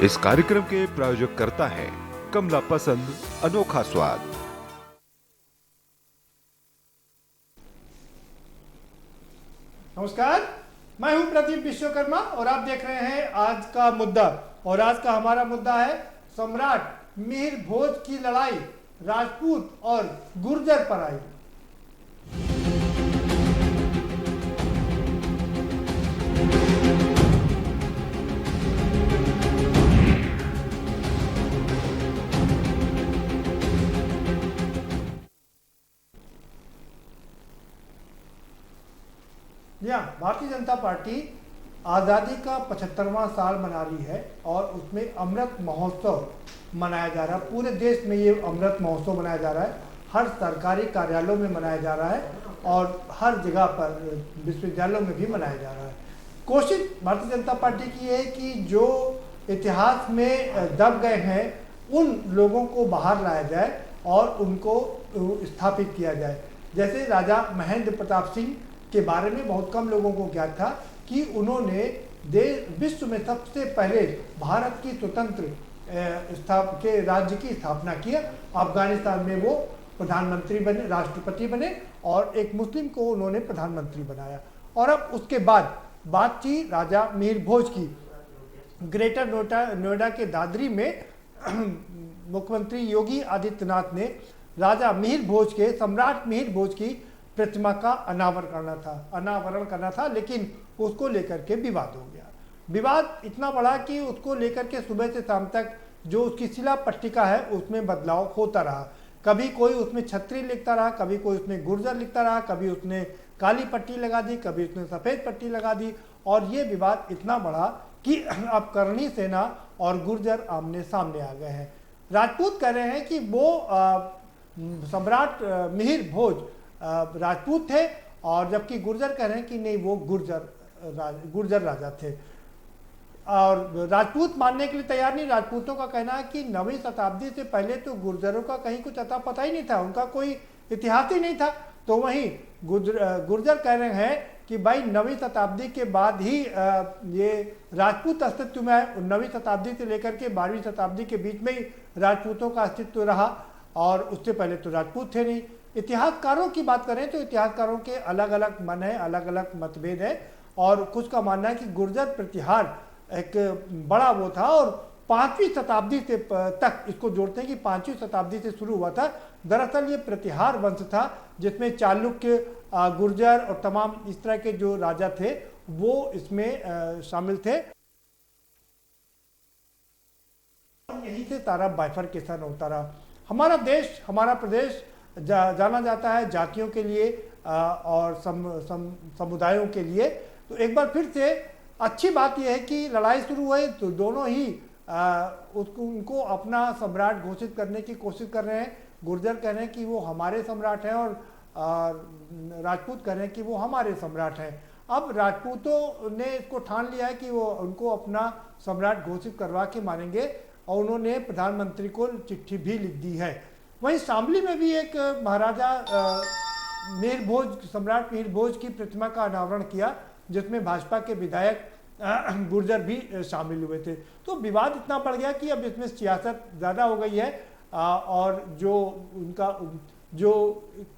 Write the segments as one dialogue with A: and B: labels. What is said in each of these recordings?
A: इस कार्यक्रम के प्रायोजक करता है कमला पसंद अनोखा स्वाद।
B: नमस्कार, मैं हूं प्रदीप विश्वकर्मा और आप देख रहे हैं आज का मुद्दा। और आज का हमारा मुद्दा है सम्राट मिहिर भोज की लड़ाई, राजपूत और गुर्जर पर आई। भारतीय जनता पार्टी आज़ादी का 75वां साल मना रही है और उसमें अमृत महोत्सव मनाया जा रहा है। पूरे देश में ये अमृत महोत्सव मनाया जा रहा है, हर सरकारी कार्यालयों में मनाया जा रहा है और हर जगह पर विश्वविद्यालयों में भी मनाया जा रहा है। कोशिश भारतीय जनता पार्टी की है कि जो इतिहास में दब गए हैं उन लोगों को बाहर लाया जाए और उनको स्थापित किया जाए। जैसे राजा महेंद्र प्रताप सिंह के बारे में बहुत कम लोगों को ज्ञात था कि उन्होंने विश्व में सबसे पहले भारत की स्वतंत्र के राज्य की स्थापना की। अफगानिस्तान में वो प्रधानमंत्री बने, राष्ट्रपति बने और एक मुस्लिम को उन्होंने प्रधानमंत्री बनाया। और अब उसके बाद बात थी राजा मिहिर भोज की। ग्रेटर नोएडा के दादरी में मुख्यमंत्री योगी आदित्यनाथ ने राजा मिहिर भोज के, सम्राट मिहिर भोज की प्रतिमा का अनावरण करना था, लेकिन उसको लेकर के विवाद हो गया। विवाद इतना बड़ा कि उसको लेकर के सुबह से शाम तक जो उसकी शिला पट्टिका है उसमें बदलाव होता रहा। कभी कोई उसमें छत्री लिखता रहा, कभी कोई उसमें गुर्जर लिखता रहा, कभी उसने काली पट्टी लगा दी, कभी उसने सफ़ेद पट्टी लगा दी। और ये विवाद इतना बड़ा कि अब करणी सेना और गुर्जर आमने सामने आ गए हैं। राजपूत कह रहे हैं कि वो सम्राट मिहिर भोज राजपूत थे और जबकि गुर्जर कह रहे हैं कि नहीं, वो गुर्जर राजा थे। और राजपूत मानने के लिए तैयार नहीं। राजपूतों का कहना है कि 9वीं शताब्दी से पहले तो गुर्जरों का कहीं कुछ अता पता ही नहीं था, उनका कोई इतिहास ही नहीं था। तो वहीं गुर्जर कह रहे हैं कि भाई 9वीं शताब्दी के बाद ही ये राजपूत अस्तित्व में आए। 9वीं शताब्दी से लेकर के 12वीं शताब्दी के बीच में ही राजपूतों का अस्तित्व रहा और उससे पहले तो राजपूत थे नहीं। इतिहासकारों की बात करें तो इतिहासकारों के अलग अलग मन है, अलग अलग मतभेद है। और कुछ का मानना है कि गुर्जर प्रतिहार एक बड़ा वो था और 5वीं शताब्दी से तक इसको जोड़ते हैं कि 5वीं शताब्दी से शुरू हुआ था। दरअसल ये प्रतिहार वंश था जिसमें चालुक्य, गुर्जर और तमाम इस तरह के जो राजा थे वो इसमें शामिल थे। यहीं से सारा बाइफरकेशन होता रहा। हमारा देश, हमारा प्रदेश जाना जाता है जातियों के लिए और समुदायों के लिए। तो एक बार फिर से अच्छी बात यह है कि लड़ाई शुरू हुई तो दोनों ही उनको अपना सम्राट घोषित करने की कोशिश कर रहे हैं। गुर्जर कह रहे हैं कि वो हमारे सम्राट हैं और राजपूत कह रहे हैं कि वो हमारे सम्राट हैं। अब राजपूतों ने इसको ठान लिया है कि वो उनको अपना सम्राट घोषित करवा के मानेंगे और उन्होंने प्रधानमंत्री को चिट्ठी भी लिख दी है। वहीं शामली में भी एक महाराजा मिहिर भोज, सम्राट मिहिर भोज की प्रतिमा का अनावरण किया जिसमें भाजपा के विधायक गुर्जर भी शामिल हुए थे। तो विवाद इतना बढ़ गया कि अब इसमें सियासत ज़्यादा हो गई है और जो उनका जो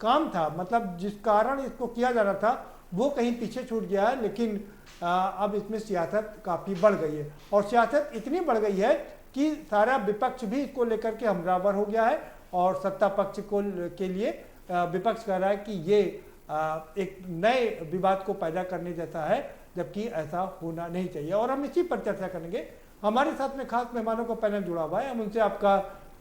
B: काम था, मतलब जिस कारण इसको किया जा रहा था, वो कहीं पीछे छूट गया है। लेकिन अब इसमें सियासत काफ़ी बढ़ गई है और सियासत इतनी बढ़ गई है कि सारा विपक्ष भी इसको लेकर के हमलावर हो गया है और सत्ता पक्ष के लिए विपक्ष कह रहा है कि ये एक नए विवाद को पैदा करने जैसा है, जबकि ऐसा होना नहीं चाहिए। और हम इसी पर चर्चा करेंगे। हमारे साथ में खास मेहमानों का पैनल जुड़ा हुआ है, हम उनसे आपका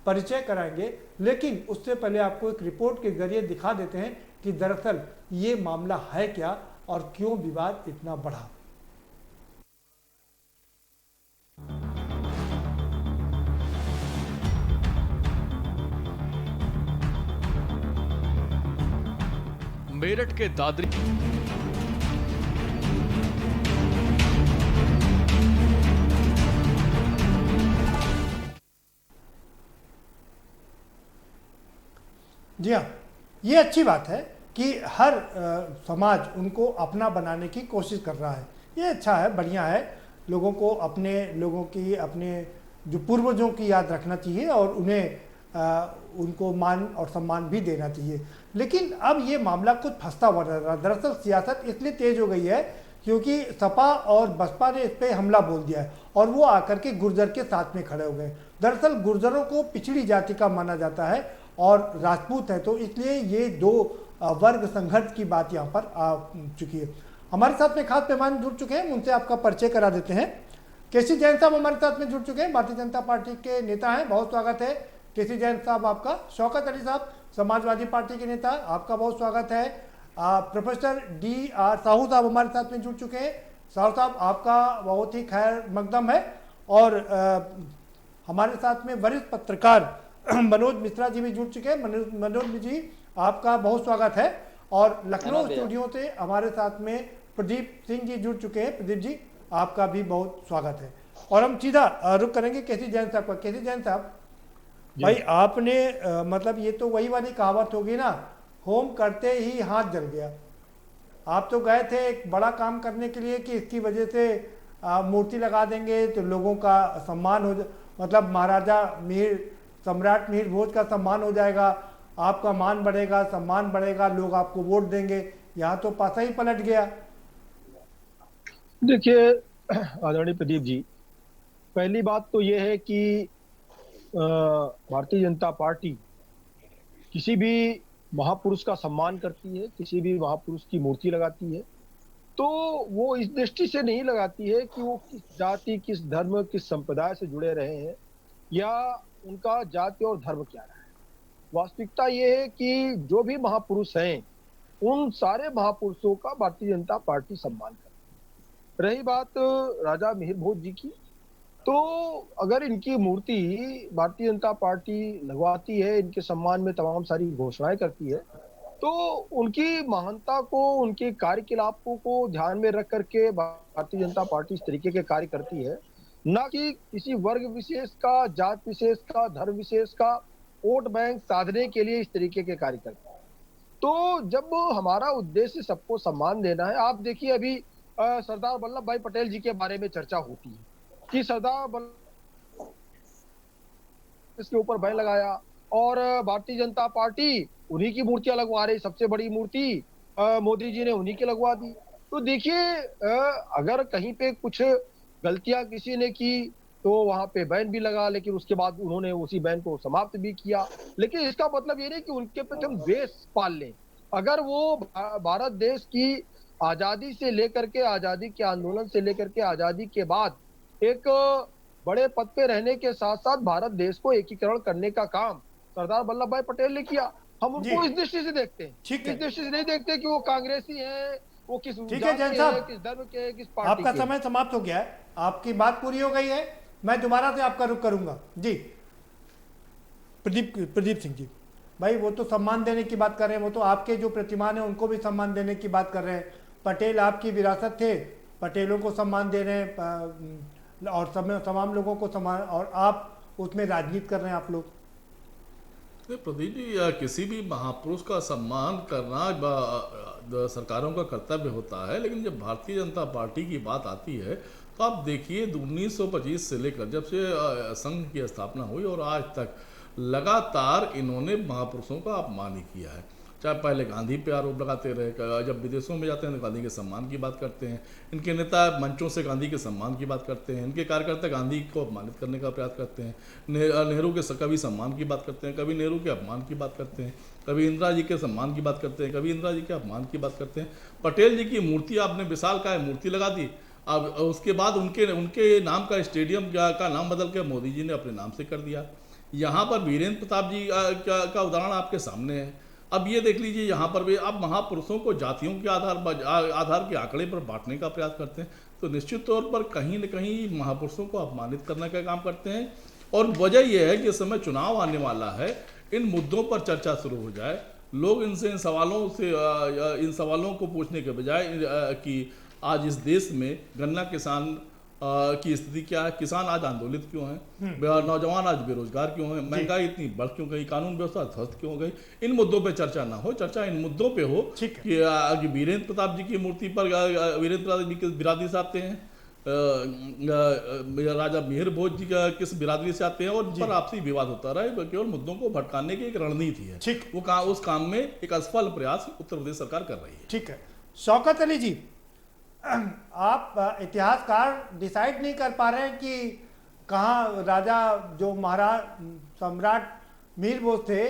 B: परिचय कराएंगे। लेकिन उससे पहले आपको एक रिपोर्ट के जरिए दिखा देते हैं कि दरअसल ये मामला है क्या और क्यों विवाद इतना बढ़ा।
C: मेरठ के दादरी
B: जी हाँ, ये अच्छी बात है कि हर समाज उनको अपना बनाने की कोशिश कर रहा है। ये अच्छा है, बढ़िया है। लोगों को अपने लोगों की, अपने जो पूर्वजों की याद रखना चाहिए और उन्हें उनको मान और सम्मान भी देना चाहिए। लेकिन अब ये मामला कुछ फंसता हुआ नजर आ रहा है। दरअसल सियासत इसलिए तेज हो गई है क्योंकि सपा और बसपा ने इस पर हमला बोल दिया है और वो आकर के गुर्जर के साथ में खड़े हो गए। दरअसल गुर्जरों को पिछड़ी जाति का माना जाता है और राजपूत है, तो इसलिए ये दो वर्ग संघर्ष की बात यहाँ पर आ चुकी है। हमारे साथ में खास मेहमान जुड़ चुके हैं, उनसे आपका परिचय करा देते हैं। केसी जैन साहब हमारे साथ में जुड़ चुके हैं, भारतीय जनता पार्टी के नेता हैं, बहुत स्वागत है केसी जैन साहब आपका। शौकत अली साहब समाजवादी पार्टी के नेता, आपका बहुत स्वागत है। Professor D.R. साहू साहब हमारे साथ में जुड़ चुके हैं। साहू साहब आपका बहुत ही खैर मकदम है। और हमारे साथ में वरिष्ठ पत्रकार मनोज मिश्रा जी भी जुड़ चुके हैं। मनोज जी आपका बहुत स्वागत है। और लखनऊ स्टूडियो से हमारे साथ में प्रदीप सिंह जी जुड़ चुके हैं। प्रदीप जी आपका भी बहुत स्वागत है। और हम सीधा रुक करेंगे केसी जैन साहब का। केसी जैन साहब भाई आपने मतलब ये तो वही वाली कहावत होगी ना, होम करते ही हाथ जल गया। आप तो गए थे एक बड़ा काम करने के लिए कि इसकी वजह से मूर्ति लगा देंगे तो लोगों का सम्मान हो मतलब महाराजा मिहिर सम्राट मिहिर भोज का सम्मान हो जाएगा, आपका मान बढ़ेगा, सम्मान बढ़ेगा, लोग आपको वोट देंगे। यहाँ तो पासा ही पलट गया।
D: देखिए आदरणीय प्रदीप जी, पहली बात तो ये है कि भारतीय जनता पार्टी किसी भी महापुरुष का सम्मान करती है, किसी भी महापुरुष की मूर्ति लगाती है, तो वो इस दृष्टि से नहीं लगाती है कि वो किस जाति, किस धर्म, किस संप्रदाय से जुड़े रहे हैं या उनका जाति और धर्म क्या रहा है। वास्तविकता ये है कि जो भी महापुरुष हैं उन सारे महापुरुषों का भारतीय जनता पार्टी सम्मान करती है। रही बात राजा मिहिर भोज जी की, तो अगर इनकी मूर्ति भारतीय जनता पार्टी लगवाती है, इनके सम्मान में तमाम सारी घोषणाएं करती है, तो उनकी महानता को, उनके कार्यकलापों को ध्यान में रख करके भारतीय जनता पार्टी इस तरीके के कार्य करती है, न कि किसी वर्ग विशेष का, जात विशेष का, धर्म विशेष का वोट बैंक साधने के लिए इस तरीके के कार्य करती है। तो जब हमारा उद्देश्य सबको सम्मान देना है, आप देखिए अभी सरदार वल्लभ भाई पटेल जी के बारे में चर्चा होती है कि सरदार वल्लभ इसके ऊपर बैन लगाया और भारतीय जनता पार्टी उन्हीं की मूर्तियां लगवा रही, सबसे बड़ी मूर्ति मोदी जी ने उन्हीं की लगवा दी। तो देखिए अगर कहीं पे कुछ गलतियां किसी ने की तो वहां पे बैन भी लगा, लेकिन उसके बाद उन्होंने उसी बैन को समाप्त भी किया। लेकिन इसका मतलब ये नहीं कि उनके पे हम द्वेष पाल लें। अगर वो भारत देश की आजादी से लेकर के, आजादी के आंदोलन से लेकर के आजादी के बाद एक बड़े पद पे रहने के साथ साथ भारत देश को एकीकरण करने का काम सरदार वल्लभ भाई पटेल ने किया, हम उनको इस दृष्टि से देखते हैं। इस दृष्टि से नहीं देखते कि वो कांग्रेसी हैं, वो किस जात के हैं, किस धर्म के हैं, किस पार्टी
B: आपका समय समाप्त हो गया है, आपकी बात पूरी हो गई है। मैं दोबारा से आपका रुख करूंगा जी। प्रदीप सिंह जी भाई, वो तो सम्मान देने की बात कर रहे हैं, वो तो आपके जो प्रतिमान है उनको भी सम्मान देने की बात कर रहे हैं। पटेल आपकी विरासत थे, पटेलों को सम्मान दे रहे हैं और तमाम लोगों को सम्मान, और आप उसमें राजनीति कर रहे हैं आप लोग।
E: प्रदीप जी, किसी भी महापुरुष का सम्मान करना सरकारों का कर्तव्य होता है, लेकिन जब भारतीय जनता पार्टी की बात आती है तो आप देखिए 1925 से लेकर जब से संघ की स्थापना हुई और आज तक लगातार इन्होंने महापुरुषों का अपमान ही किया है। चाहे पहले गांधी पे आरोप लगाते रहे, जब विदेशों में जाते हैं तो गांधी के सम्मान की बात करते हैं, इनके नेता मंचों से गांधी के सम्मान की बात करते हैं, इनके कार्यकर्ता गांधी को अपमानित करने का प्रयास करते हैं, नेहरू के कभी सम्मान की बात करते हैं, कभी नेहरू के अपमान की बात करते हैं, कभी इंदिरा जी के सम्मान की बात करते हैं, कभी इंदिरा जी के अपमान की बात करते हैं। पटेल जी की मूर्ति आपने विशालकाय मूर्ति लगा दी, अब उसके बाद उनके नाम का स्टेडियम का नाम बदल के मोदी जी ने अपने नाम से कर दिया। यहाँ पर वीरेंद्र प्रताप जी का उदाहरण आपके सामने है। अब ये देख लीजिए, यहाँ पर भी आप महापुरुषों को जातियों के आधार के आंकड़े पर बांटने का प्रयास करते हैं, तो निश्चित तौर पर कहीं न कहीं महापुरुषों को अपमानित करने का काम करते हैं। और वजह यह है कि इस समय चुनाव आने वाला है, इन मुद्दों पर चर्चा शुरू हो जाए, लोग इन सवालों को पूछने के बजाय कि आज इस देश में गन्ना किसान की स्थिति क्या है, किसान आज आंदोलित क्यों हैं, नौजवान आज बेरोजगार क्यों हैं, महंगाई इतनी बढ़ क्यों गई, कानून व्यवस्था ध्वस्त क्यों हो गई, इन मुद्दों पे चर्चा ना हो, चर्चा इन मुद्दों पे हो कि वीरेंद्र प्रताप जी की मूर्ति पर वीरेंद्र प्रताप जी के बिरादरी साहब हैं, राजा मिहिर भोज जी का किस बिरादरी से आते हैं, और पर आपसी विवाद होता रहा है, केवल मुद्दों को भटकाने की एक रणनीति है।
B: ठीक।
E: वो उस काम में एक असफल प्रयास उत्तर प्रदेश सरकार कर रही है।
B: ठीक है। शौकत अली जी, आप इतिहासकार डिसाइड नहीं कर पा रहे हैं कि कहाँ राजा जो महाराज सम्राट मिहिर भोज थे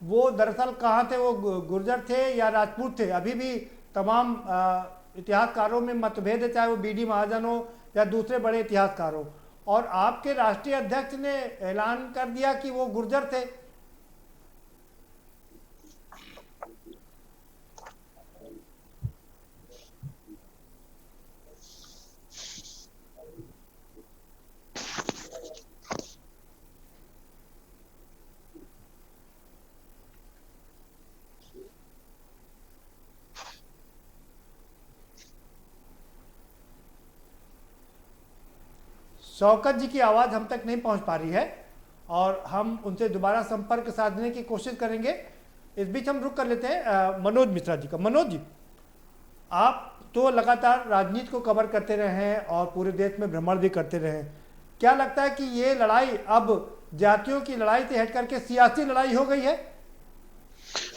B: वो दरअसल कहाँ थे, वो गुर्जर थे या राजपूत थे? अभी भी तमाम इतिहासकारों में मतभेद है, चाहे वो बीडी महाजन हो या दूसरे बड़े इतिहासकार हो, और आपके राष्ट्रीय अध्यक्ष ने ऐलान कर दिया कि वो गुर्जर थे। शौकत जी की आवाज़ हम तक नहीं पहुंच पा रही है और हम उनसे दोबारा संपर्क साधने की कोशिश करेंगे। इस बीच हम रुक कर लेते हैं मनोज मिश्रा जी का। मनोज जी, आप तो लगातार राजनीति को कवर करते रहे हैं और पूरे देश में भ्रमण भी करते रहे हैं, क्या लगता है कि ये लड़ाई अब जातियों की लड़ाई से हट करके सियासी लड़ाई हो गई है?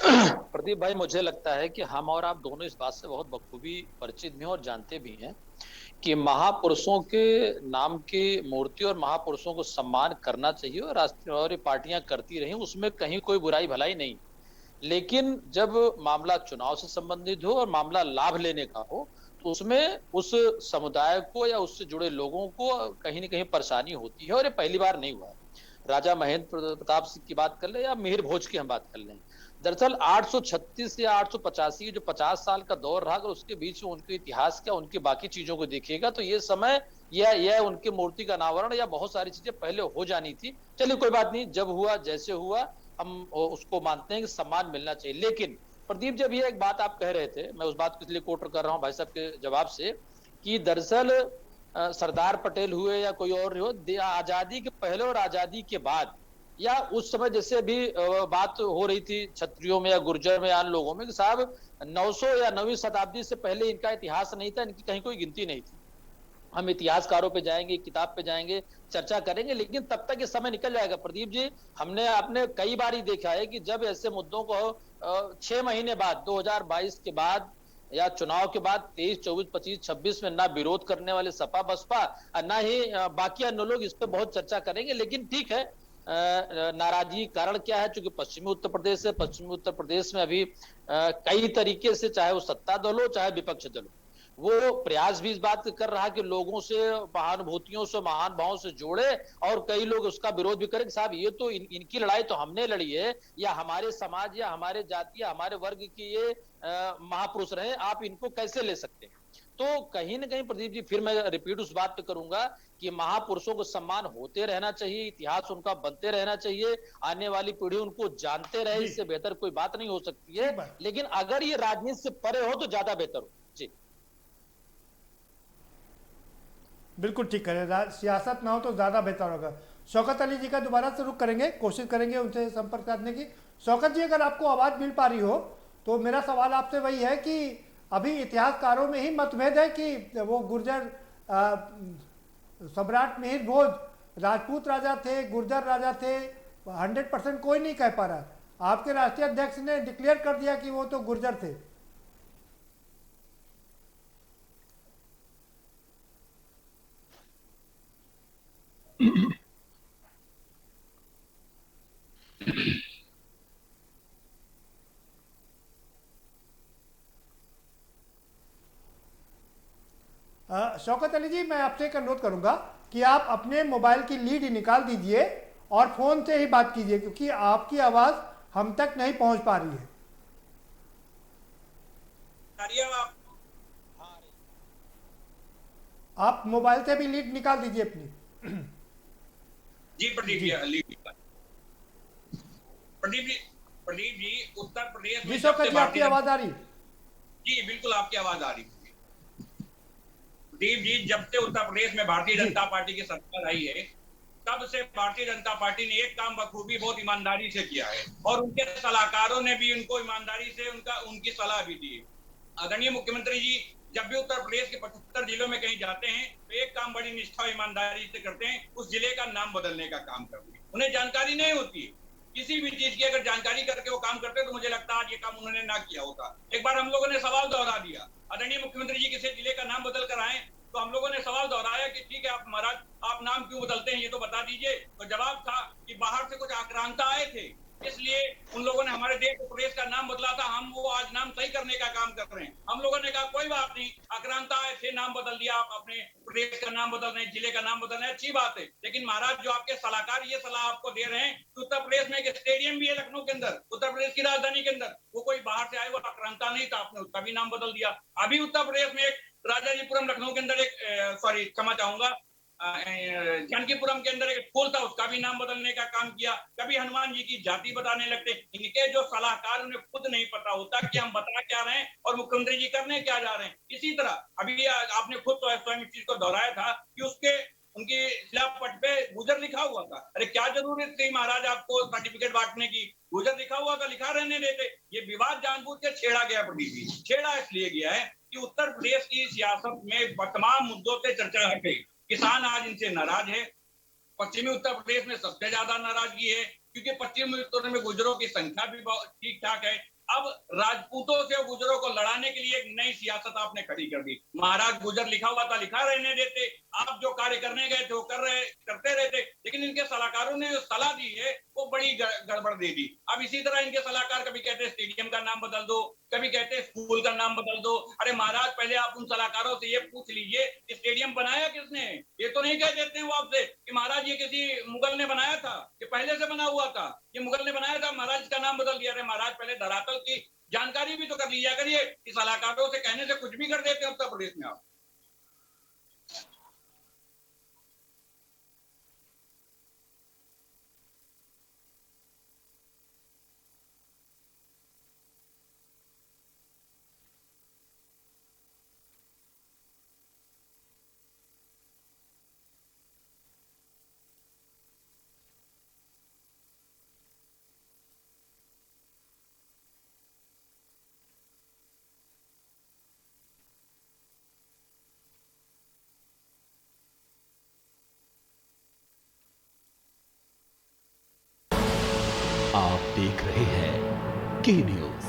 F: प्रदीप भाई, मुझे लगता है कि हम और आप दोनों इस बात से बहुत बखूबी परिचित भी हैं और जानते भी हैं कि महापुरुषों के नाम की मूर्ति और महापुरुषों को सम्मान करना चाहिए, और राष्ट्रीय और पार्टियां करती रही, उसमें कहीं कोई बुराई भलाई नहीं। लेकिन जब मामला चुनाव से संबंधित हो और मामला लाभ लेने का हो, तो उसमें उस समुदाय को या उससे जुड़े लोगों को कहीं न कहीं परेशानी होती है, और ये पहली बार नहीं हुआ है। राजा महेंद्र प्रताप सिंह की बात कर ले या मिहिर भोज की हम बात कर लें, दरअसल 836 या 885 जो 50 साल का दौर रहा, अगर उसके बीच में उनके इतिहास क्या उनकी बाकी चीजों को देखिएगा तो ये समय यह उनकी मूर्ति का अनावरण या बहुत सारी चीजें पहले हो जानी थी। चलिए कोई बात नहीं, जब हुआ जैसे हुआ हम उसको मानते हैं कि सम्मान मिलना चाहिए। लेकिन प्रदीप, जब ये एक बात आप कह रहे थे, मैं उस बात को इसलिए कोट कर रहा हूं भाई साहब के जवाब से, कि दरअसल सरदार पटेल हुए या कोई और हो, आजादी के पहले और आजादी के बाद या उस समय जैसे अभी बात हो रही थी क्षत्रियों में या गुर्जर में या अन्य लोगों में कि साहब 900 या 9वीं शताब्दी से पहले इनका इतिहास नहीं था, इनकी कहीं कोई गिनती नहीं थी। हम इतिहासकारों पे जाएंगे, किताब पे जाएंगे, चर्चा करेंगे, लेकिन तब तक ये समय निकल जाएगा। प्रदीप जी, हमने आपने कई बार ही देखा है कि जब ऐसे मुद्दों को 6 महीने बाद 2022 के बाद या चुनाव के बाद 23, 24, 25, 26 में ना विरोध करने वाले सपा बसपा ना ही बाकी अन्य लोग इस पे बहुत चर्चा करेंगे। लेकिन ठीक है, नाराजगी कारण क्या है? चूंकि पश्चिमी उत्तर प्रदेश है, पश्चिमी उत्तर प्रदेश में अभी कई तरीके से, चाहे वो सत्ता दल हो चाहे विपक्ष दल हो, वो प्रयास भी इस बात कर रहा है कि लोगों से, महानुभूतियों से, महान भावों से जोड़े, और कई लोग उसका विरोध भी करें कि साहब ये तो इनकी लड़ाई तो हमने लड़ी है, या हमारे समाज या हमारे जाति या हमारे वर्ग की ये महापुरुष रहे, आप इनको कैसे ले सकते हैं? तो कहीं ना कहीं प्रदीप जी, फिर मैं रिपीट उस बात पे करूंगा कि महापुरुषों को सम्मान होते रहना चाहिए, इतिहास उनका बनते रहना चाहिए, आने वाली पीढ़ी उनको जानते रहे, इससे बेहतर कोई बात नहीं हो सकती है। लेकिन अगर ये राजनीति से परे हो तो ज्यादा बेहतर हो। जी
B: बिल्कुल ठीक करें, सियासत ना हो तो ज़्यादा बेहतर होगा। शौकत अली जी का दोबारा से रुख करेंगे, कोशिश करेंगे उनसे संपर्क करने की। शौकत जी, अगर आपको आवाज़ मिल पा रही हो तो मेरा सवाल आपसे वही है कि अभी इतिहासकारों में ही मतभेद है कि वो गुर्जर सम्राट मिहिर भोज राजपूत राजा थे, गुर्जर राजा थे, 100% कोई नहीं कह पा रहा। आपके राष्ट्रीय अध्यक्ष ने डिक्लेयर कर दिया कि वो तो गुर्जर थे। शौकत अली जी, मैं आपसे एक अनुरोध करूंगा कि आप अपने मोबाइल की लीड ही निकाल दीजिए और फोन से ही बात कीजिए, क्योंकि आपकी आवाज हम तक नहीं पहुंच पा रही है। आप मोबाइल से भी लीड निकाल दीजिए अपनी।
G: जी प्रदीप जी, प्रदीप जी उत्तर प्रदेश में
B: शौकत जी, आपकी आवाज आ रही?
G: जी बिल्कुल, आपकी आवाज आ रही। प्रदीप जी, जब से उत्तर प्रदेश में भारतीय जनता पार्टी की सरकार आई है, तब से भारतीय जनता पार्टी ने एक काम बखूबी बहुत ईमानदारी से किया है, और उनके सलाहकारों ने भी उनको ईमानदारी से उनकी सलाह भी दी। आदरणीय मुख्यमंत्री जी, जब भी उत्तर प्रदेश के 75 जिलों में कहीं जाते हैं तो एक काम बड़ी निष्ठा और ईमानदारी से करते हैं, उस जिले का नाम बदलने का काम करते हैं। उन्हें जानकारी नहीं होती है किसी भी चीज की, अगर जानकारी करके वो काम करते तो मुझे लगता है आज ये काम उन्होंने ना किया होता। एक बार हम लोगों ने सवाल दोहरा दिया, आदरणीय मुख्यमंत्री जी किसी जिले का नाम बदल कर आए, तो हम लोगों ने सवाल दोहराया कि ठीक है आप महाराज आप नाम क्यों बदलते हैं ये तो बता दीजिए। तो जवाब था कि बाहर से कुछ आक्रांता आए थे, इसलिए उन लोगों ने हमारे देश और प्रदेश का नाम बदला था, हम वो आज नाम सही करने का काम कर रहे हैं। हम लोगों ने कहा कोई बात नहीं, आक्रांता आए थे, नाम बदल दिया, आप अपने प्रदेश का नाम बदल रहे हैं, जिले का नाम बदल रहे हैं, अच्छी बात है। लेकिन महाराज जो आपके सलाहकार ये सलाह आपको दे रहे हैं कि उत्तर प्रदेश में एक स्टेडियम भी है लखनऊ के अंदर, उत्तर प्रदेश की राजधानी के अंदर, वो कोई बाहर से आए वो आक्रांता नहीं था, आपने उसका भी नाम बदल दिया। अभी उत्तर प्रदेश में एक राजाजीपुरम लखनऊ के अंदर एक क्षमा चाहूंगा जानकीपुरम के अंदर एक स्कूल था, उसका भी नाम बदलने का काम किया। कभी हनुमान जी की जाति बताने लगते। इनके जो सलाहकार उन्हें खुद नहीं पता होता कि हम बता क्या रहे हैं और मुख्यमंत्री जी करने क्या जा रहे हैं। इसी तरह अभी आपने खुद स्वयं इस चीज को दोहराया था कि उसके उनकी शिलापट पे गुजर लिखा हुआ था। अरे क्या जरूरत थी महाराज आपको सर्टिफिकेट बांटने की? गुजर लिखा हुआ था, लिखा रहने देते। ये विवाद जानबूझ के छेड़ा गया, प्रदीप जी छेड़ा इसलिए गया है कि उत्तर प्रदेश की सियासत में तमाम मुद्दों से चर्चा हटे। किसान आज इनसे नाराज है, पश्चिमी उत्तर प्रदेश में सबसे ज्यादा नाराजगी है क्योंकि पश्चिमी उत्तर प्रदेश में गुजरों की संख्या भी ठीक ठाक है। अब राजपूतों से गुजरों को लड़ाने के लिए एक नई सियासत आपने खड़ी कर दी। महाराज गुजर लिखा हुआ था, लिखा रहने देते, आप जो कार्य करने गए थे वो करते रहते, लेकिन इनके सलाहकारों ने जो सलाह दी है वो बड़ी गड़बड़ दे दी। अब इसी तरह इनके सलाहकार कभी कहते स्टेडियम का नाम बदल दो, कभी कहते स्कूल का नाम बदल दो। अरे महाराज पहले आप उन सलाहकारों से ये पूछ लीजिए स्टेडियम बनाया किसने? ये तो नहीं कह देते हैं वो आपसे कि महाराज ये किसी मुगल ने बनाया था, ये पहले से बना हुआ था, ये मुगल ने बनाया था, महाराज इसका नाम बदल दिया। अरे महाराज पहले धरातल की जानकारी भी तो कर लिया करिए। इस सलाहकारों से कहने से कुछ भी कर देते हैं उत्तर प्रदेश में आप।
H: आप देख रहे हैं के न्यूज,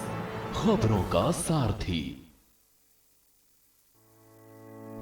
H: खबरों का सारथी।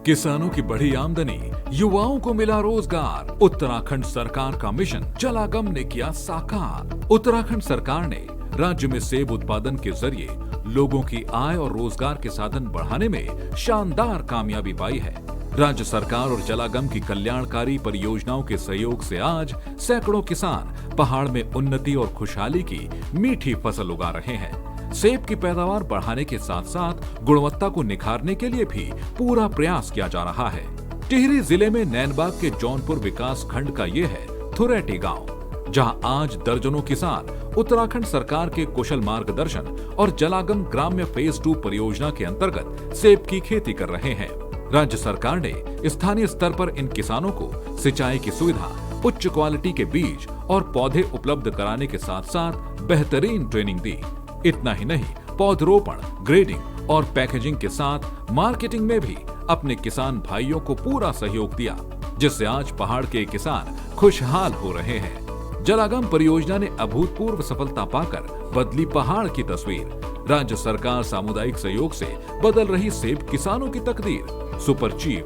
I: किसानों की बढ़ी आमदनी, युवाओं को मिला रोजगार, उत्तराखंड सरकार का मिशन जलागम ने किया साकार। उत्तराखंड सरकार ने राज्य में सेब उत्पादन के जरिए लोगों की आय और रोजगार के साधन बढ़ाने में शानदार कामयाबी पाई है। राज्य सरकार और जलागम की कल्याणकारी परियोजनाओं के सहयोग से आज सैकड़ों किसान पहाड़ में उन्नति और खुशहाली की मीठी फसल उगा रहे हैं। सेब की पैदावार बढ़ाने के साथ साथ गुणवत्ता को निखारने के लिए भी पूरा प्रयास किया जा रहा है। टिहरी जिले में नैनबाग के जौनपुर विकास खंड का ये है थुरैटी गांव, जहां आज दर्जनों किसान उत्तराखंड सरकार के कुशल मार्गदर्शन और जलागम ग्राम्य फेज 2 परियोजना के अंतर्गत सेब की खेती कर रहे हैं। राज्य सरकार ने स्थानीय स्तर पर इन किसानों को सिंचाई की सुविधा, उच्च क्वालिटी के बीज और पौधे उपलब्ध कराने के साथ साथ बेहतरीन ट्रेनिंग दी। इतना ही नहीं, पौधरोपण, ग्रेडिंग और पैकेजिंग के साथ मार्केटिंग में भी अपने किसान भाइयों को पूरा सहयोग दिया, जिससे आज पहाड़ के किसान खुशहाल हो रहे हैं। जलागम परियोजना ने अभूतपूर्व सफलता पाकर बदली पहाड़ की तस्वीर। राज्य सरकार सामुदायिक सहयोग से बदल रही सेब किसानों की तकदीर। सुपर चीफ,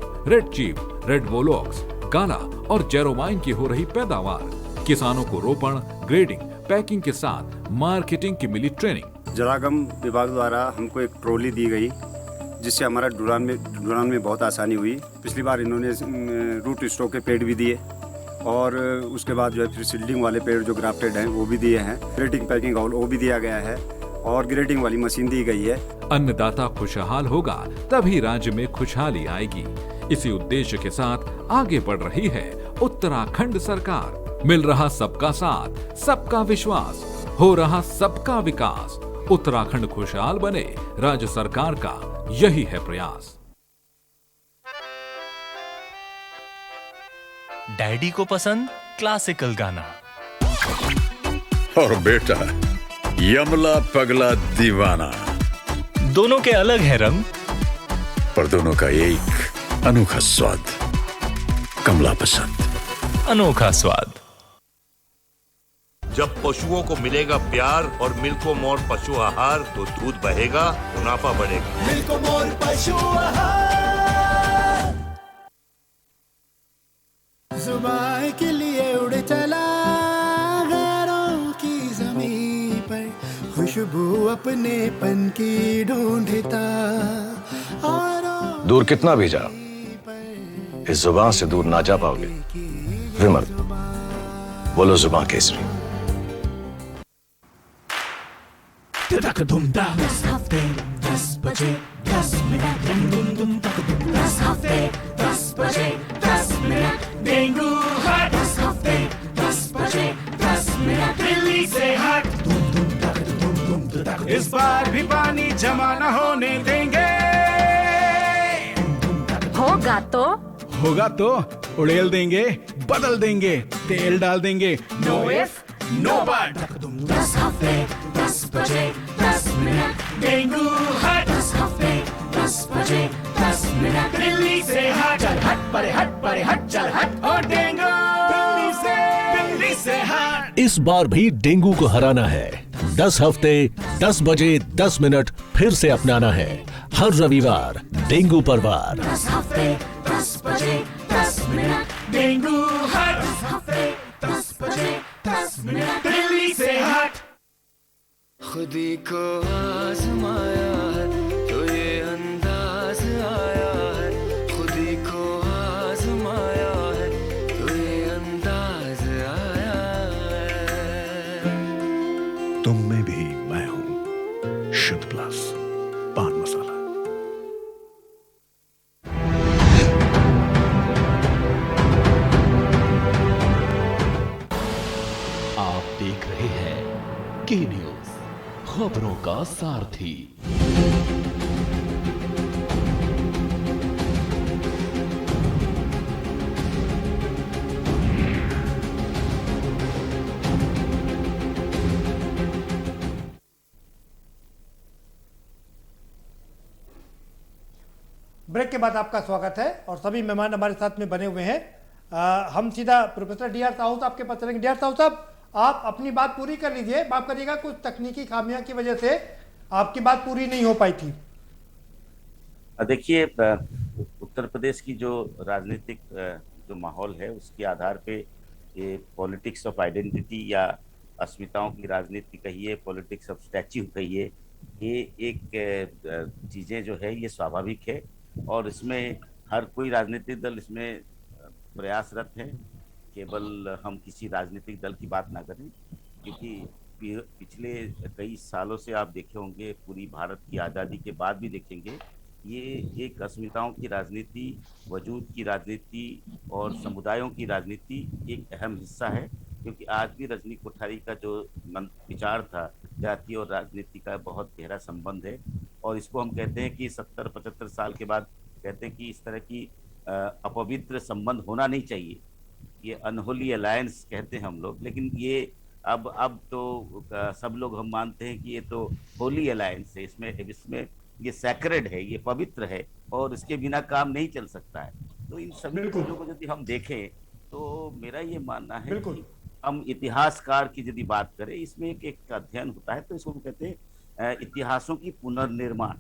I: रेड वोलॉक्स, काला और जेरोमाइन की हो रही पैदावार, किसानों को रोपण, ग्रेडिंग, पैकिंग के साथ मार्केटिंग की मिली ट्रेनिंग।
J: जलागम विभाग द्वारा हमको एक ट्रॉली दी गई, जिससे हमारा ढुलान में बहुत आसानी हुई। पिछली बार इन्होंने रूट स्टॉक के पेड़ भी दिए और उसके बाद जो है फिर सील्डिंग वाले पेड़ जो ग्राफ्टेड हैं वो भी दिए हैं। ग्रेडिंग पैकिंग वो भी दिया गया है और ग्रेडिंग वाली मशीन दी गई है।
I: अन्नदाता खुशहाल होगा तभी राज्य में खुशहाली आएगी। इसी उद्देश्य के साथ आगे बढ़ रही है उत्तराखंड सरकार। मिल रहा सबका साथ, सबका विश्वास, हो रहा सबका विकास। उत्तराखंड खुशहाल बने, राज्य सरकार का यही है प्रयास।
K: डैडी को पसंद क्लासिकल गाना
L: और बेटा यमला पगला दीवाना।
K: दोनों के अलग है रंग,
L: पर दोनों का एक अनोखा स्वाद। कमला पसंद,
K: अनोखा स्वाद।
M: जब पशुओं को मिलेगा प्यार और मिल्को मोर पशु आहार तो दूध बहेगा, मुनाफा बढ़ेगा।
N: मिल्को मोर पशु आहार।
O: जुबान के लिए उड़ चला गैरों की ज़मीं पर, खुशबू अपने पन की ढूंढता।
P: दूर कितना भी जाओ, इस जुबान से दूर ना जा पाओगे। विमल, बोलो जुबान केसरी।
N: 10 हफ्ते 10 बजे 10 मिनट, दस हफ्ते 10 बजे 10 मिनट, डेंगू हट 10 हफ्ते 10 बजे 10 मिनट, दिल्ली से हट।
Q: इस बार भी पानी जमा न होने देंगे। होगा तो उड़ेल देंगे, बदल देंगे, तेल डाल देंगे। Know if no but.
N: 10 हफ्ते 10 बजे 10 मिनट, डेंगू हट 10 हफ्ते 10 बजे 10 मिनट, दिल्ली से हट। चल हट परे हट चल हट, और डेंगू दिल्ली से हट।
H: इस बार भी डेंगू को हराना है। 10 हफ्ते 10 बजे 10 मिनट फिर से अपनाना है। हर रविवार डेंगू पर वार।
N: 10 हफ्ते 10 बजे 10 मिनट, डेंगू हट 10 हफ्ते 10 बजे 10 मिनट, दिल्ली से हट।
O: खुदी को आजमाया है तो ये अंदाज आया है, खुदी को आजमाया है तो ये अंदाज आया है।
L: तुम में भी मैं हूं, शुद्ध प्लस पान मसाला।
H: आप देख रहे हैं के न्यूज, खबरों का सारथी।
B: ब्रेक के बाद आपका स्वागत है और सभी मेहमान हमारे साथ में बने हुए हैं। हम सीधा प्रोफेसर डी आर साहू साहब के पास चलेंगे। डी आर साहू साहब, आप अपनी बात पूरी कर लीजिए। माफ करिएगा, कुछ तकनीकी खामियां की वजह से आपकी बात पूरी नहीं हो पाई थी।
R: देखिए, उत्तर प्रदेश की जो राजनीतिक जो माहौल है उसके आधार पे ये पॉलिटिक्स ऑफ आइडेंटिटी या अस्मिताओं की राजनीति कहिए, पॉलिटिक्स ऑफ स्टैच्यू कहिए, ये एक चीज़ें जो है ये स्वाभाविक है और इसमें हर कोई राजनीतिक दल इसमें प्रयासरत है। केवल हम किसी राजनीतिक दल की बात ना करें, क्योंकि पिछले कई सालों से आप देखे होंगे, पूरी भारत की आज़ादी के बाद भी देखेंगे, ये एक अस्मिताओं की राजनीति, वजूद की राजनीति और समुदायों की राजनीति एक अहम हिस्सा है। क्योंकि आज भी रजनी कोठारी का जो विचार था, जाति और राजनीति का बहुत गहरा संबंध है और इसको हम कहते हैं कि 70-75 साल के बाद कहते हैं कि इस तरह की अपवित्र संबंध होना नहीं चाहिए। ये अनहोली अलायंस कहते हैं हम लोग, लेकिन ये अब तो सब लोग हम मानते हैं कि ये तो होली अलायंस है। इसमें ये सैक्रेड है, ये पवित्र है और इसके बिना काम नहीं चल सकता है। तो इन सभी चीजों को यदि हम देखें तो मेरा ये मानना है कि हम इतिहासकार की यदि बात करें, इसमें एक अध्ययन होता है तो इसको हम कहते हैं इतिहासों की पुनर्निर्माण,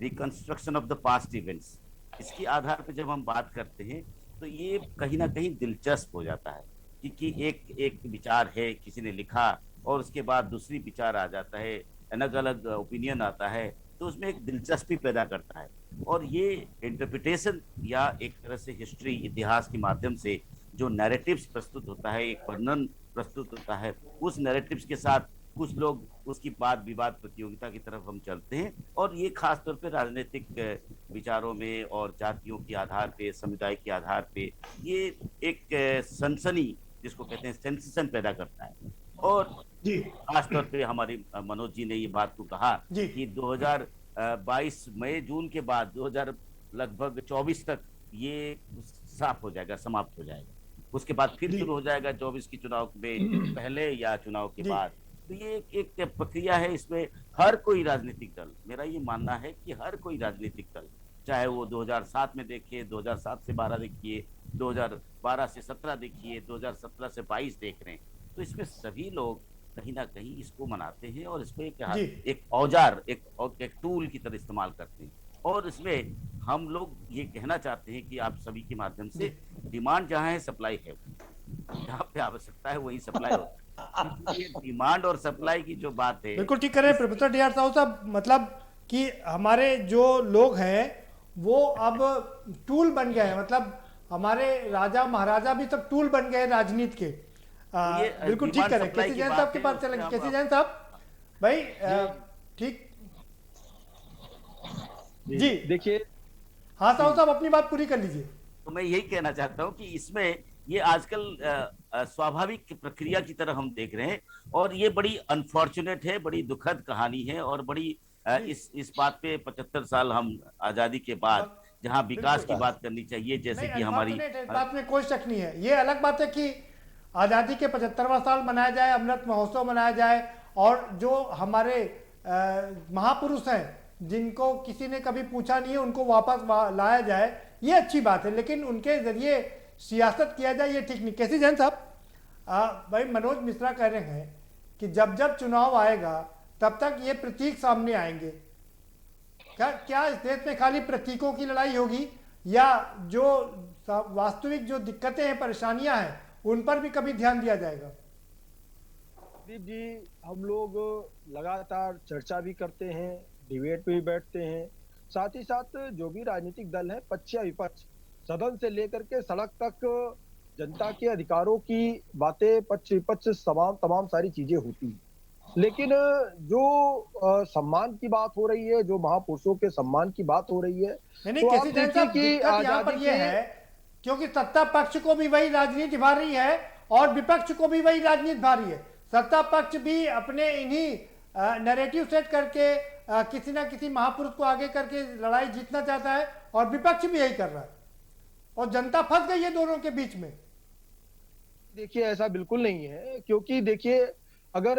R: reconstruction of the past events. इसके आधार पर जब हम बात करते हैं तो ये कहीं ना कहीं दिलचस्प हो जाता है कि एक विचार है, किसी ने लिखा और उसके बाद दूसरी विचार आ जाता है, अलग अलग ओपिनियन आता है, तो उसमें एक दिलचस्पी पैदा करता है। और ये इंटरप्रिटेशन या एक तरह से हिस्ट्री, इतिहास के माध्यम से जो नैरेटिव्स प्रस्तुत होता है, एक वर्णन प्रस्तुत होता है, उस नैरेटिव्स के साथ कुछ लोग उसकी वाद विवाद प्रतियोगिता की तरफ हम चलते हैं। और ये खास तौर पे राजनीतिक विचारों में और जातियों के आधार पे, समुदाय के आधार पे ये एक सनसनी, जिसको कहते हैं सेंसेशन, पैदा करता है। और खास तौर पे हमारे मनोज जी ने ये बात को कहा कि 2022 मई जून के बाद 2024 तक ये साफ हो जाएगा, समाप्त हो जाएगा। उसके बाद फिर शुरू हो जाएगा 24 की चुनाव में पहले या चुनाव के बाद। तो ये एक प्रक्रिया है। इसमें हर कोई राजनीतिक दल, मेरा ये मानना है कि हर कोई राजनीतिक दल, चाहे वो 2007 में देखिए, 2007 से 12 देखिए, 2012 से 17 देखिए, 2017 से 22 देख रहे हैं, तो इसमें सभी लोग कहीं ना कहीं इसको मनाते हैं और इसको एक औजार, एक टूल की तरह इस्तेमाल करते हैं। और इसमें हम लोग ये कहना चाहते हैं कि आप सभी के माध्यम से, डिमांड जहाँ है सप्लाई है, जहाँ पे आवश्यकता है वही सप्लाई होता है। ये डिमांड और सप्लाई की जो बात है,
B: बिल्कुल ठीक कर रहे हैं प्रोफेसर डी आर साहू साहब। मतलब कि हमारे जो लोग हैं वो अब टूल बन गए हैं, मतलब हमारे राजा महाराजा भी सब टूल बन गए राजनीति के। बिल्कुल ठीक कर रहे हैं। केसी जैन साहब के पास चलेंगे। केसी जैन साहब भाई, ठीक जी,
D: देखिए।
B: हाँ साहू साहब, अपनी बात पूरी कर लीजिए।
R: तो मैं यही कहना चाहता हूँ कि इसमें ये आजकल स्वाभाविक प्रक्रिया की तरह हम देख रहे हैं, और ये बड़ी अनफॉर्चुनेट है, बड़ी दुखद कहानी है, और बड़ी इस बात पे 75 साल हम आजादी के बाद जहां विकास की बात करनी चाहिए, जैसे कि हमारी
B: बात में कोई शक नहीं है। ये अलग बात है कि आजादी के 75वां साल मनाया जाए, अमृत महोत्सव मनाया जाए, और जो हमारे महापुरुष हैं जिनको किसी ने कभी पूछा नहीं है उनको वापस लाया जाए, ये अच्छी बात है। लेकिन उनके जरिए सियासत किया जाए, ये ठीक नहीं। कैसी जैन साहब, भाई मनोज मिश्रा कह रहे हैं कि जब जब चुनाव आएगा तब तक ये प्रतीक सामने आएंगे। क्या इस देश में खाली प्रतीकों की लड़ाई होगी, या जो वास्तविक जो दिक्कतें हैं, परेशानियां हैं, उन पर भी कभी ध्यान दिया जाएगा?
D: दीप जी, हम लोग लगातार चर्चा भी करते हैं, डिबेट पे भी बैठते हैं, साथ ही साथ जो भी राजनीतिक दल है, पक्ष या विपक्ष, सदन से लेकर के सड़क तक जनता के अधिकारों की बातें, पक्ष विपक्ष तमाम सारी चीजें होती हैं। लेकिन जो सम्मान की बात हो रही है, जो महापुरुषों के सम्मान की बात हो रही है,
B: तो आप देखिए कि यहाँ पर ये है, क्योंकि सत्ता पक्ष को भी वही राजनीति भा रही है और विपक्ष को भी वही राजनीति भा रही है। सत्ता पक्ष भी अपने इन्हीं नैरेटिव सेट करके किसी ना किसी महापुरुष को आगे करके लड़ाई जीतना चाहता है, और विपक्ष भी यही कर रहा है, और जनता फंस गई है दोनों के बीच में।
D: देखिए, ऐसा बिल्कुल नहीं है, क्योंकि देखिए, अगर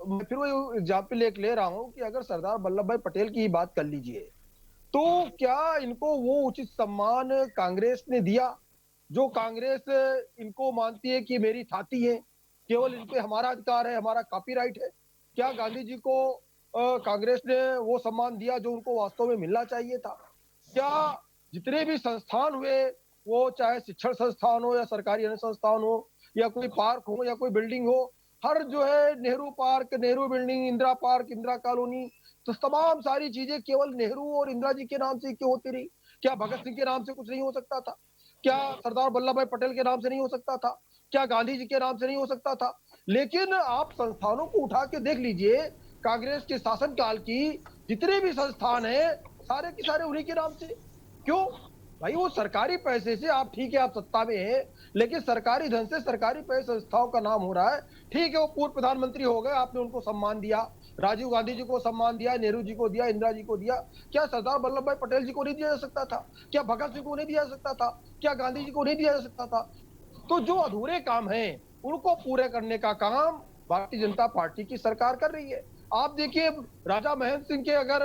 D: मैं फिर वो एग्जाम्पल ले रहा हूं कि अगर सरदार वल्लभ भाई पटेल की बात कर लीजिए, तो क्या इनको वो उचित सम्मान कांग्रेस ने दिया, जो कांग्रेस इनको मानती है कि मेरी थाती है, केवल इन पे हमारा अधिकार है, हमारा कॉपीराइट है? क्या गांधी जी को कांग्रेस ने वो सम्मान दिया जो उनको वास्तव में मिलना चाहिए था? क्या जितने भी संस्थान हुए, वो चाहे शिक्षण संस्थान हो या सरकारी अन्य संस्थान हो, या कोई पार्क हो या कोई बिल्डिंग हो, हर जो है Nehru park, Nehru building, Indira park, Indira colony, तो तमाम सारी चीजें केवल नेहरू और इंदिरा जी के नाम से क्यों होती रही? क्या भगत सिंह के नाम से कुछ नहीं हो सकता था? क्या सरदार वल्लभ भाई पटेल के नाम से नहीं हो सकता था? क्या गांधी जी के नाम से नहीं हो सकता था? लेकिन आप संस्थानों को उठा के देख लीजिए, कांग्रेस के शासनकाल की जितने भी संस्थान है, सारे के सारे उन्हीं के नाम से। क्यों भाई? वो सरकारी पैसे से, आप ठीक है आप सत्ता में है, लेकिन सरकारी धन से सरकारी पैसे संस्थाओं का नाम हो रहा है। ठीक है, वो पूर्व प्रधानमंत्री हो गए, आपने उनको सम्मान दिया, राजीव गांधी जी को सम्मान दिया, नेहरू जी को दिया, इंदिरा जी को दिया। क्या सरदार वल्लभ भाई पटेल जी को नहीं दिया जा सकता था? क्या भगत सिंह को नहीं दिया जा सकता था? क्या गांधी जी को नहीं दिया जा सकता था? तो जो अधूरे काम है उनको पूरे करने का काम भारतीय जनता पार्टी की सरकार कर रही है। आप देखिए, राजा महेंद्र सिंह के अगर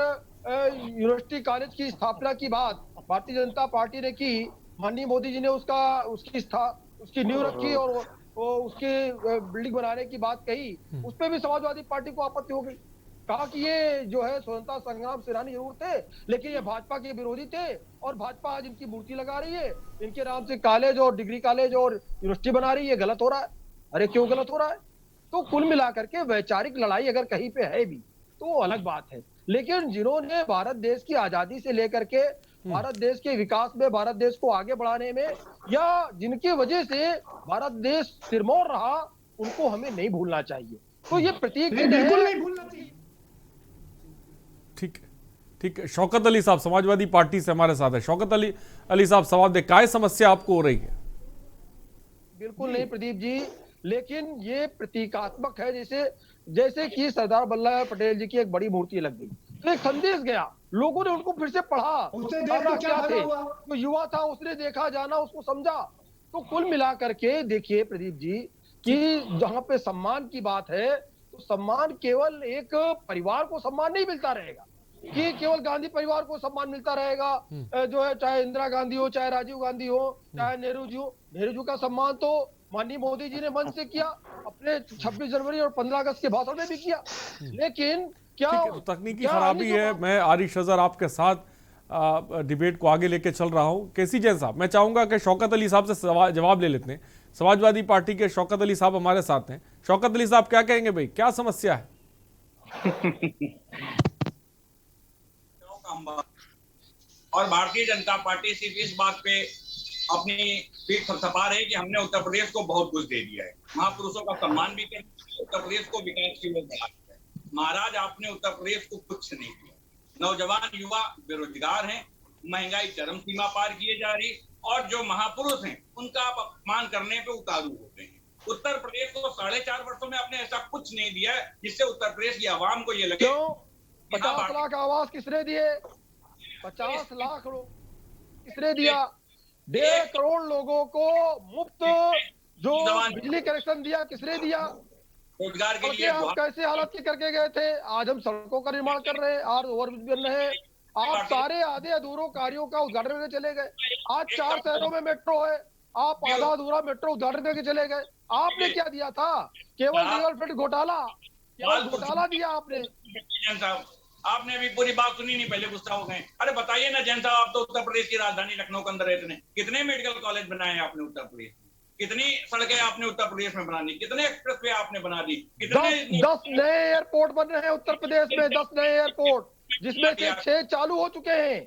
D: यूनिवर्सिटी कॉलेज की स्थापना की बात भारतीय जनता पार्टी ने की, माननीय मोदी जी ने उसकी नींव रखी और वो उसके बिल्डिंग बनाने की बात कही, उस पर भी समाजवादी पार्टी को आपत्ति हो गई। कहा कि ये जो है स्वतंत्रता संग्राम सेनानी जरूर थे, लेकिन ये भाजपा के विरोधी थे, और भाजपा आज इनकी मूर्ति लगा रही है, इनके नाम से कॉलेज और डिग्री कॉलेज और यूनिवर्सिटी बना रही है, गलत हो रहा है। अरे क्यों गलत हो रहा है? तो कुल मिलाकर के वैचारिक लड़ाई अगर कहीं पे है भी तो वो अलग बात है, लेकिन जिन्होंने भारत देश की आजादी से लेकर के भारत देश के विकास में, भारत देश को आगे बढ़ाने में, या जिनकी वजह से भारत देश सिरमौर रहा, उनको हमें नहीं भूलना चाहिए। तो ये प्रतीक
B: बिल्कुल नहीं भूलना चाहिए।
S: ठीक है। शौकत अली साहब समाजवादी पार्टी से हमारे साथ है। शौकत अली साहब, सवाल दे, काय समस्या आपको हो रही है?
D: बिल्कुल नहीं प्रदीप जी, लेकिन ये प्रतीकात्मक है। जैसे कि सरदार वल्लभ भाई पटेल जी की एक बड़ी मूर्ति लग गई, तो एक संदेश गया, लोगों ने उनको फिर से पढ़ा, क्या थे, तो युवा था, उसने देखा, जाना, उसको समझा। तो कुल मिलाकर के देखिए प्रदीप जी कि जहां पे सम्मान की बात है, तो सम्मान केवल एक परिवार को सम्मान नहीं मिलता रहेगा, कि केवल गांधी परिवार को सम्मान मिलता रहेगा, जो है चाहे इंदिरा गांधी हो, चाहे राजीव गांधी हो, चाहे नेहरू जी हो। नेहरू जी का सम्मान तो माननीय मोदी जी ने मंच से किया, अपने 26 जनवरी और 15 अगस्त के भाषण में भी किया। लेकिन क्या
S: तकनीकी खराबी है। मैं आरिश अजहर आपके साथ डिबेट को आगे लेके चल रहा हूं। केसी जैन साहब, मैं चाहूंगा कि शौकत अली साहब से जवाब ले लेते हैं। समाजवादी पार्टी के शौकत अली साहब हमारे साथ हैं। शौकत अली साहब क्या कहेंगे भाई, क्या समस्या है?
G: और भारतीय जनता पार्टी सिर्फ इस बात पे अपनी पीठ थपथपा रही कि हमने उत्तर प्रदेश को बहुत कुछ दे दिया है, महापुरुषों का सम्मान भी कर दिया, उत्तर प्रदेश को विकास की ओर बढ़ा दिया है। महाराज, आपने उत्तर प्रदेश को कुछ नहीं दिया। नौजवान युवा बेरोजगार हैं, महंगाई चरम सीमा पार किए जा रही, और जो महापुरुष हैं उनका आप अपमान करने पे उतारू होते हैं। उत्तर प्रदेश को 4.5 वर्षों में आपने ऐसा कुछ नहीं दिया है जिससे उत्तर प्रदेश की आवाम को ये लगे।
D: 50 लाख आवास किसने दिए? 50 लाख किसने दिया? 1.5 करोड़ लोगों को मुफ्त जो बिजली कनेक्शन दिया, किसने दिया?
G: रोजगार के लिए
D: आप कैसे हालत के करके गए थे? आज हम सड़कों का निर्माण कर रहे हैं, आज ओवरब्रिज बन रहे हैं। आप सारे आधे अधूरों कार्यों का उद्घाटन करके चले गए। आज 4 शहरों में मेट्रो है, आप आधा अधूरा मेट्रो उद्घाटन करके चले गए। आपने क्या दिया था? केवल रियल एस्टेट घोटाला, केवल घोटाला दिया आपने।
G: आपने भी पूरी बात सुनी नहीं, पहले गुस्सा हो गए। अरे बताइए ना जैन साहब, आप तो उत्तर प्रदेश की राजधानी लखनऊ के अंदर रहते हैं, कितने मेडिकल कॉलेज बनाए हैं आपने उत्तर प्रदेश में? कितनी सड़कें आपने उत्तर प्रदेश में बना दी? कितने एक्सप्रेस वे आपने बना दी?
D: 10 नए एयरपोर्ट बन रहे हैं उत्तर प्रदेश में, 10 नए एयरपोर्ट, जिसमें से 6 चालू हो चुके हैं।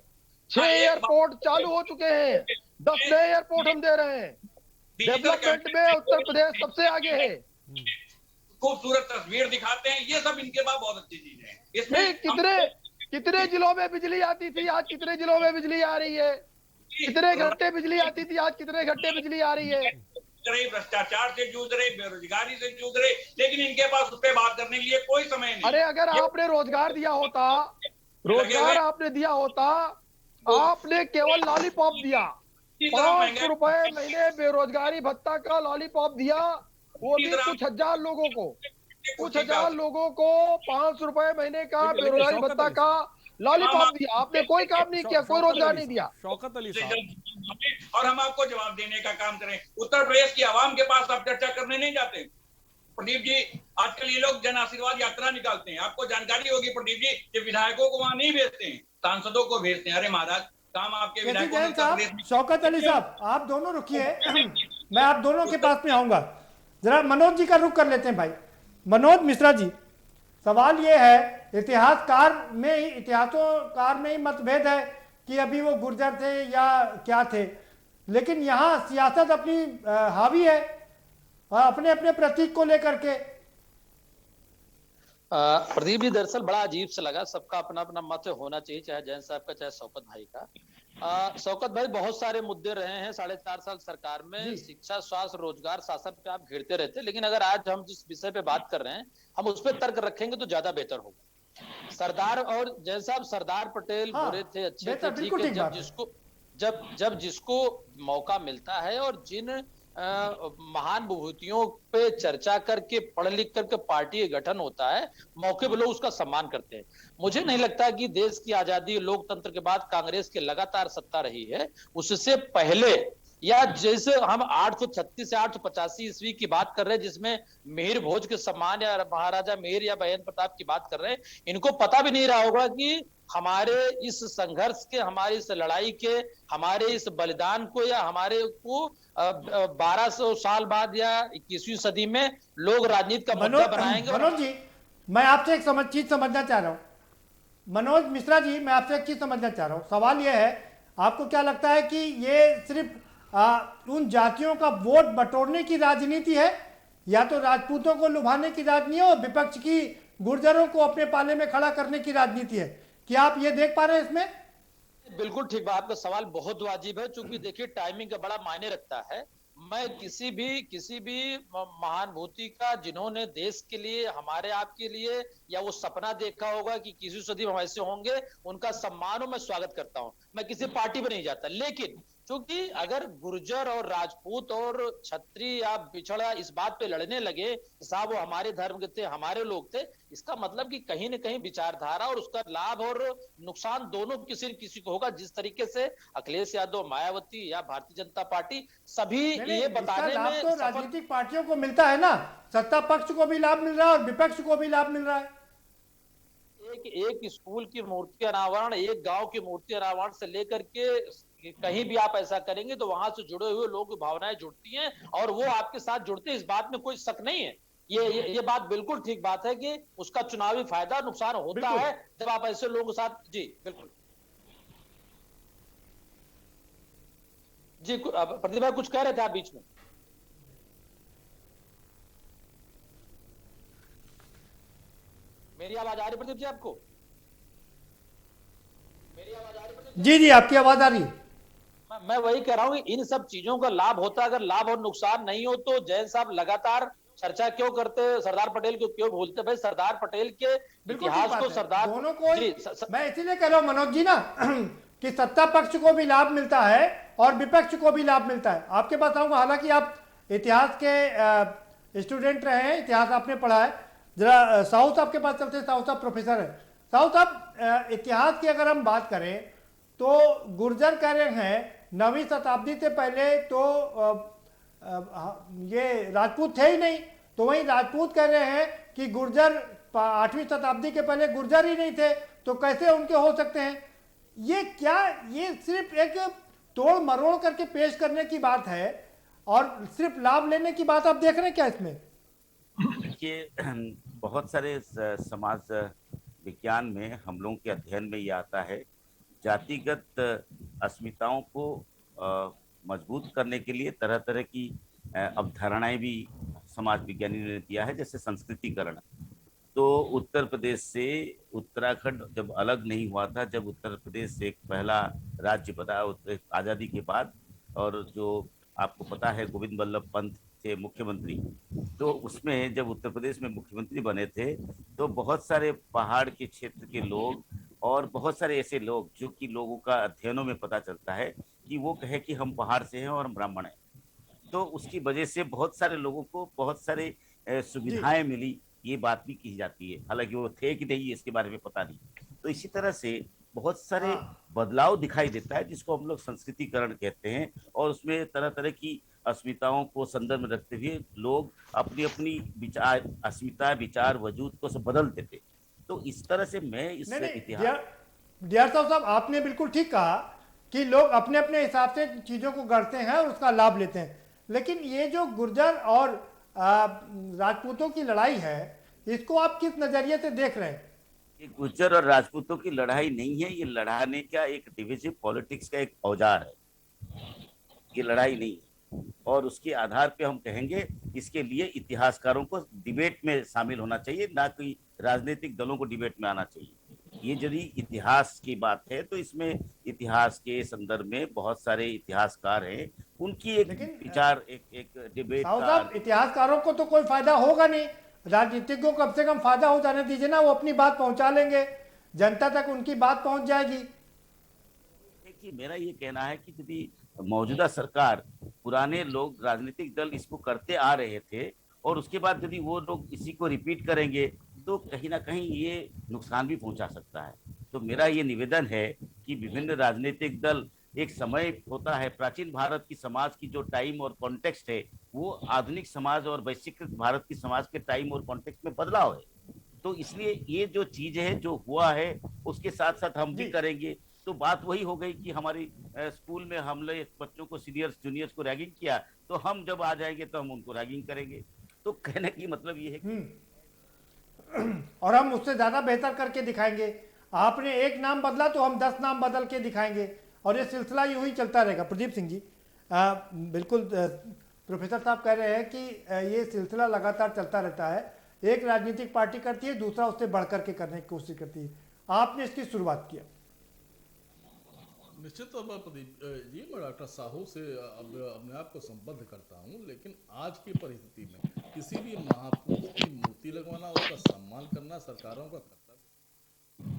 D: 6 एयरपोर्ट चालू हो चुके हैं, 10 नए एयरपोर्ट हम दे रहे हैं। डेवलपमेंट में उत्तर प्रदेश सबसे आगे है।
G: खूबसूरत तस्वीर दिखाते हैं, ये सब इनके पास बहुत अच्छी चीज है।
D: इसमें कितने जिलों में बिजली आती थी, आज कितने जिलों में बिजली आ रही है? कितने घंटे बिजली आती थी, आज कितने घंटे बिजली आ रही है?
G: भ्रष्टाचार से जूझ रहे, बेरोजगारी से जूझ रहे, लेकिन इनके पास उस पर बात करने के लिए कोई समय नहीं।
D: अरे अगर आपने रोजगार दिया होता, रोजगार आपने दिया होता, आपने केवल लॉलीपॉप दिया, 500 रुपए महीने बेरोजगारी भत्ता का लॉलीपॉप दिया, वो भी कुछ हजार लोगों को, कुछ हजार लोगों को 500 रुपए महीने का बेरोजगारी भत्ता का लॉलीपॉप दिया। आपने कोई काम नहीं किया, कोई रोजगार नहीं दिया।
S: शौकत अली साहब,
G: और हम आपको जवाब देने का काम करें। उत्तर प्रदेश की आवाम के पास आप चर्चा करने नहीं जाते। प्रदीप जी, आजकल ये लोग जन आशीर्वाद यात्रा निकालते हैं, आपको जानकारी होगी प्रदीप जी, कि विधायकों को वहां नहीं भेजते हैं, सांसदों को भेजते हैं। अरे महाराज, काम आपके विधायकों।
B: शौकत अली साहब, आप दोनों रुकिए, मैं आप दोनों के पास में आऊंगा। जरा मनोज जी का रुख कर लेते हैं भाई। मनोज मिश्रा जी, सवाल ये है, इतिहासकार में ही मतभेद है कि अभी वो गुर्जर थे या क्या थे, लेकिन यहाँ सियासत अपनी हावी है अपने अपने प्रतीक को लेकर के।
F: प्रदीप जी, दरअसल बड़ा अजीब सा लगा। सबका अपना अपना मत होना चाहिए, चाहे जैन साहब का, चाहे शौकत भाई का। शौकत भाई, बहुत सारे मुद्दे रहे हैं 4.5 साल सरकार में, शिक्षा, स्वास्थ्य, रोजगार, शासन पे आप घेरते रहते, लेकिन अगर आज हम जिस विषय पे बात कर रहे हैं, हम उस पर तर्क रखेंगे तो ज्यादा बेहतर होगा। सरदार और जैन साहब, सरदार पटेल बुरे थे, अच्छे थे, ठीक है, जब जिसको मौका मिलता है और जिन महान विभूतियों पे चर्चा करके, पढ़ लिख करके पार्टी गठन होता है, मौके पे लोग उसका सम्मान करते हैं। मुझे नहीं लगता कि देश की आजादी, लोकतंत्र के बाद कांग्रेस की लगातार सत्ता रही है, उससे पहले या जैसे हम 836 से 885 ईस्वी की बात कर रहे हैं, जिसमें मिहिर भोज के सम्मान या महाराजा मिहिर या बहन प्रताप की बात कर रहे हैं, इनको पता भी नहीं रहा होगा कि हमारे इस संघर्ष के, हमारी इस लड़ाई के, हमारे इस बलिदान को या हमारे को 1200 साल बाद या 21वीं सदी में लोग राजनीति का मुद्दा बनाएंगे।
B: मनोज जी, मैं आपसे एक चीज समझना चाह रहा हूँ। मनोज मिश्रा जी, मैं आपसे एक चीज समझना चाह रहा हूँ। सवाल यह है, आपको क्या लगता है कि ये सिर्फ उन जातियों का वोट बटोरने की राजनीति है, या तो राजपूतों को लुभाने की राजनीति है और विपक्ष की गुर्जरों को अपने पाले में खड़ा करने की राजनीति है? क्या आप ये देख पा रहे हैं इसमें?
F: बिल्कुल ठीक बात, आपका सवाल बहुत वाजिब है, क्योंकि देखिए टाइमिंग का बड़ा मायने रखता है। मैं किसी भी महानुभूति का, जिन्होंने देश के लिए, हमारे आपके लिए, या वो सपना देखा होगा कि किसी सदी में हम ऐसे होंगे, उनका सम्मान हो, मैं स्वागत करता हूं। मैं किसी पार्टी में नहीं जाता, लेकिन क्योंकि अगर गुर्जर और राजपूत और क्षत्रिय या पिछड़ा इस बात पे लड़ने लगे साहब वो हमारे धर्म के थे, हमारे लोग थे, इसका मतलब कि कहीं न कहीं विचारधारा और उसका लाभ और नुकसान दोनों किसी न किसी को होगा। जिस तरीके से अखिलेश यादव, मायावती या भारतीय जनता पार्टी सभी ये बताने में
B: तो राजनीतिक पार्टियों को मिलता है ना, सत्ता पक्ष को भी लाभ मिल रहा है और विपक्ष को भी लाभ मिल रहा है।
F: एक स्कूल की मूर्ति अनावरण, एक गांव की मूर्ति अनावरण से लेकर के कहीं भी आप ऐसा करेंगे तो वहां से जुड़े हुए लोग भावनाएं जुड़ती हैं और वो आपके साथ जुड़ते हैं, इस बात में कोई शक नहीं है। ये बात बिल्कुल ठीक बात है कि उसका चुनावी फायदा नुकसान होता है जब आप ऐसे लोगों के साथ। जी बिल्कुल जी, प्रदीप भाई कुछ कह रहे थे आप बीच में। मेरी आवाज आ रही प्रदीप जी आपको? मेरी आवाज आ रही?
B: जी जी आपकी आवाज आ रही है।
F: मैं वही कह रहा हूं कि इन सब चीजों का लाभ होता है, अगर लाभ और नुकसान नहीं हो तो जैन साहब लगातार चर्चा क्यों करते, सरदार पटेल को क्यों भूलते? भाई सरदार पटेल के इतिहास को सरदार
B: दोनों को मैं इसीलिए कह रहा हूं मनोज जी ना कि सत्ता पक्ष को भी लाभ मिलता है और विपक्ष को भी लाभ मिलता है। आपके पास आऊंगा, हालांकि आप इतिहास के स्टूडेंट रहे हैं, इतिहास आपने पढ़ा है। जरा साहू साहब के पास चलते हैं, साहू साहब प्रोफेसर है। साहू साहब इतिहास की अगर हम बात करें तो गुर्जर कह रहे हैं 9वीं शताब्दी से पहले तो ये राजपूत थे ही नहीं, तो वहीं राजपूत कह रहे हैं कि गुर्जर 8वीं शताब्दी के पहले गुर्जर ही नहीं थे, तो कैसे उनके हो सकते हैं? ये क्या, ये सिर्फ एक तोड़ मरोड़ करके पेश करने की बात है और सिर्फ लाभ लेने की बात आप देख रहे हैं क्या इसमें?
R: देखिए बहुत सारे समाज विज्ञान में हम लोगों के अध्ययन में ये आता है, जातिगत अस्मिताओं को मजबूत करने के लिए तरह तरह की अवधारणाएं भी समाज विज्ञानी ने दिया है, जैसे संस्कृतिकरण। तो उत्तर प्रदेश से उत्तराखंड जब अलग नहीं हुआ था, जब उत्तर प्रदेश एक पहला राज्य बना आज़ादी के बाद, और जो आपको पता है गोविंद वल्लभ पंत थे मुख्यमंत्री, तो उसमें जब उत्तर प्रदेश में मुख्यमंत्री बने थे तो बहुत सारे पहाड़ के क्षेत्र के लोग और बहुत सारे ऐसे लोग जो कि लोगों का अध्ययनों में पता चलता है कि वो कहे कि हम पहाड़ से हैं और हम ब्राह्मण हैं, तो उसकी वजह से बहुत सारे लोगों को बहुत सारे सुविधाएं मिली, ये बात भी की जाती है। हालांकि वो थे कि नहीं इसके बारे में पता नहीं। तो इसी तरह से बहुत सारे बदलाव दिखाई देता है जिसको हम लोग संस्कृतिकरण कहते हैं, और उसमें तरह तरह की अस्मिताओं को संदर्भ में रखते हुए लोग अपनी अपनी विचार अस्मिता विचार वजूद को सब बदलते थे। तो इस तरह से मैं इस इतिहास
B: डियर साहब आपने बिल्कुल ठीक कहा कि लोग अपने अपने हिसाब से चीजों को गढ़ते हैं और उसका लाभ लेते हैं, लेकिन ये जो गुर्जर और राजपूतों की लड़ाई है इसको आप किस नजरिए से देख रहे हैं?
R: ये गुर्जर और राजपूतों की लड़ाई नहीं है, ये लड़ाने का एक डिविजिव पॉलिटिक्स का एक औजार है, ये लड़ाई नहीं है। और उसके आधार पे हम कहेंगे इसके लिए इतिहासकारों को डिबेट में शामिल होना चाहिए, ना कि राजनीतिक दलों को डिबेट में आना चाहिए। ये यदि इतिहास की बात है तो इसमें इतिहास के संदर्भ में बहुत सारे इतिहासकार हैं, उनकी एक विचार एक डिबेट
B: साहब इतिहासकारों को तो कोई फायदा होगा नहीं, राजनीतिज्ञों को कम से कम फायदा हो जाने दीजिए ना, वो अपनी बात पहुंचा लेंगे, जनता तक उनकी बात पहुंच जाएगी।
R: देखिए मेरा ये कहना है कि यदि मौजूदा सरकार, पुराने लोग राजनीतिक दल इसको करते आ रहे थे और उसके बाद यदि वो लोग इसी को रिपीट करेंगे तो कहीं ना कहीं ये नुकसान भी पहुंचा सकता है। तो मेरा ये निवेदन है कि विभिन्न राजनीतिक दल, एक समय होता है प्राचीन भारत की समाज की जो टाइम और कॉन्टेक्स्ट है वो आधुनिक समाज और वैश्विकृत भारत की समाज के टाइम और कॉन्टेक्स्ट में बदलाव है, तो इसलिए ये जो चीज है जो हुआ है उसके साथ साथ हम भी करेंगे। तो बात वही हो गई कि हमारी स्कूल में हम लोग बच्चों को सीनियर्स जूनियर्स को रैगिंग किया, तो हम जब आ जाएंगे तो हम उनको रैगिंग करेंगे। तो कहने की मतलब ये है कि
B: और हम उससे ज्यादा बेहतर करके दिखाएंगे। आपने एक नाम बदला तो हम 10 नाम बदल के दिखाएंगे, और ये सिलसिला यूं ही चलता रहेगा। प्रदीप सिंह जी बिल्कुल प्रोफेसर साहब कह रहे हैं कि ये सिलसिला लगातार चलता रहता है, एक राजनीतिक पार्टी करती है, दूसरा उससे बढ़कर के करने की कोशिश करती है। आपने इसकी शुरुआत किया।
E: निश्चित तौर पर प्रदीप जी मैं डॉक्टर साहू से अब अपने आप को संबद्ध करता हूँ, लेकिन आज की परिस्थिति में किसी भी महापुरुष की मूर्ति लगवाना, उसका सम्मान करना सरकारों का कर्तव्य।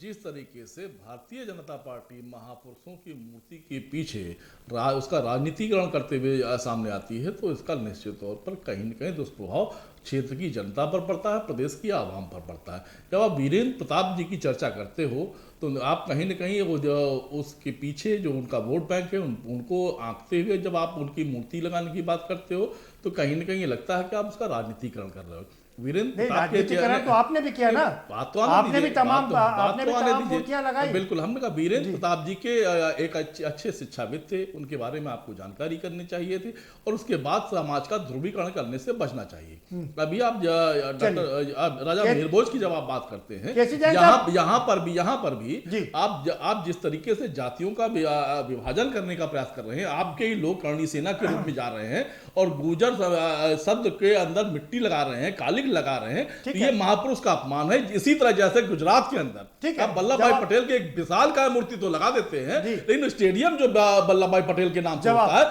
E: जिस तरीके से भारतीय जनता पार्टी महापुरुषों की मूर्ति के पीछे उसका राजनीतिकरण करते हुए सामने आती है, तो इसका निश्चित तौर पर कहीं न कहीं दुष्प्रभाव क्षेत्र की जनता पर पड़ता है, प्रदेश की आवाम पर पड़ता है। जब आप वीरेंद्र प्रताप जी की चर्चा करते हो तो आप कहीं न कहीं वो जो उसके पीछे जो उनका वोट बैंक है उनको आंकते हुए जब आप उनकी मूर्ति लगाने की बात करते हो तो कहीं न कहीं ये लगता है कि आप उसका राजनीतिकरण कर रहे हो। वीरेंद्र
B: राजनीतिकरण तो आपने भी किया ना, आपने भी तमाम मूर्तियां लगाई।
E: बिल्कुल, हमने कहा वीरेंद्र प्रताप जी के एक अच्छे शिक्षाविद थे, उनके बारे में आपको जानकारी करनी चाहिए थी और उसके बाद समाज का ध्रुवीकरण करने से बचना चाहिए। अभी आप डॉक्टर राजा मेहरबोज की जब आप बात करते हैं, यहाँ पर भी आप जिस तरीके से जातियों का विभाजन करने का प्रयास कर रहे हैं, आपके ही लोग करणी सेना के रूप में जा रहे हैं और गुर्जर शब्द के अंदर मिट्टी लगा रहे हैं, काली लगा रहे हैं, तो ये महापुरुष का अपमान है। इसी तरह जैसे गुजरात के अंदर आप वल्लभ भाई पटेल के एक विशाल का मूर्ति तो लगा देते हैं, लेकिन स्टेडियम जो वल्लभ भाई पटेल के नाम से होता है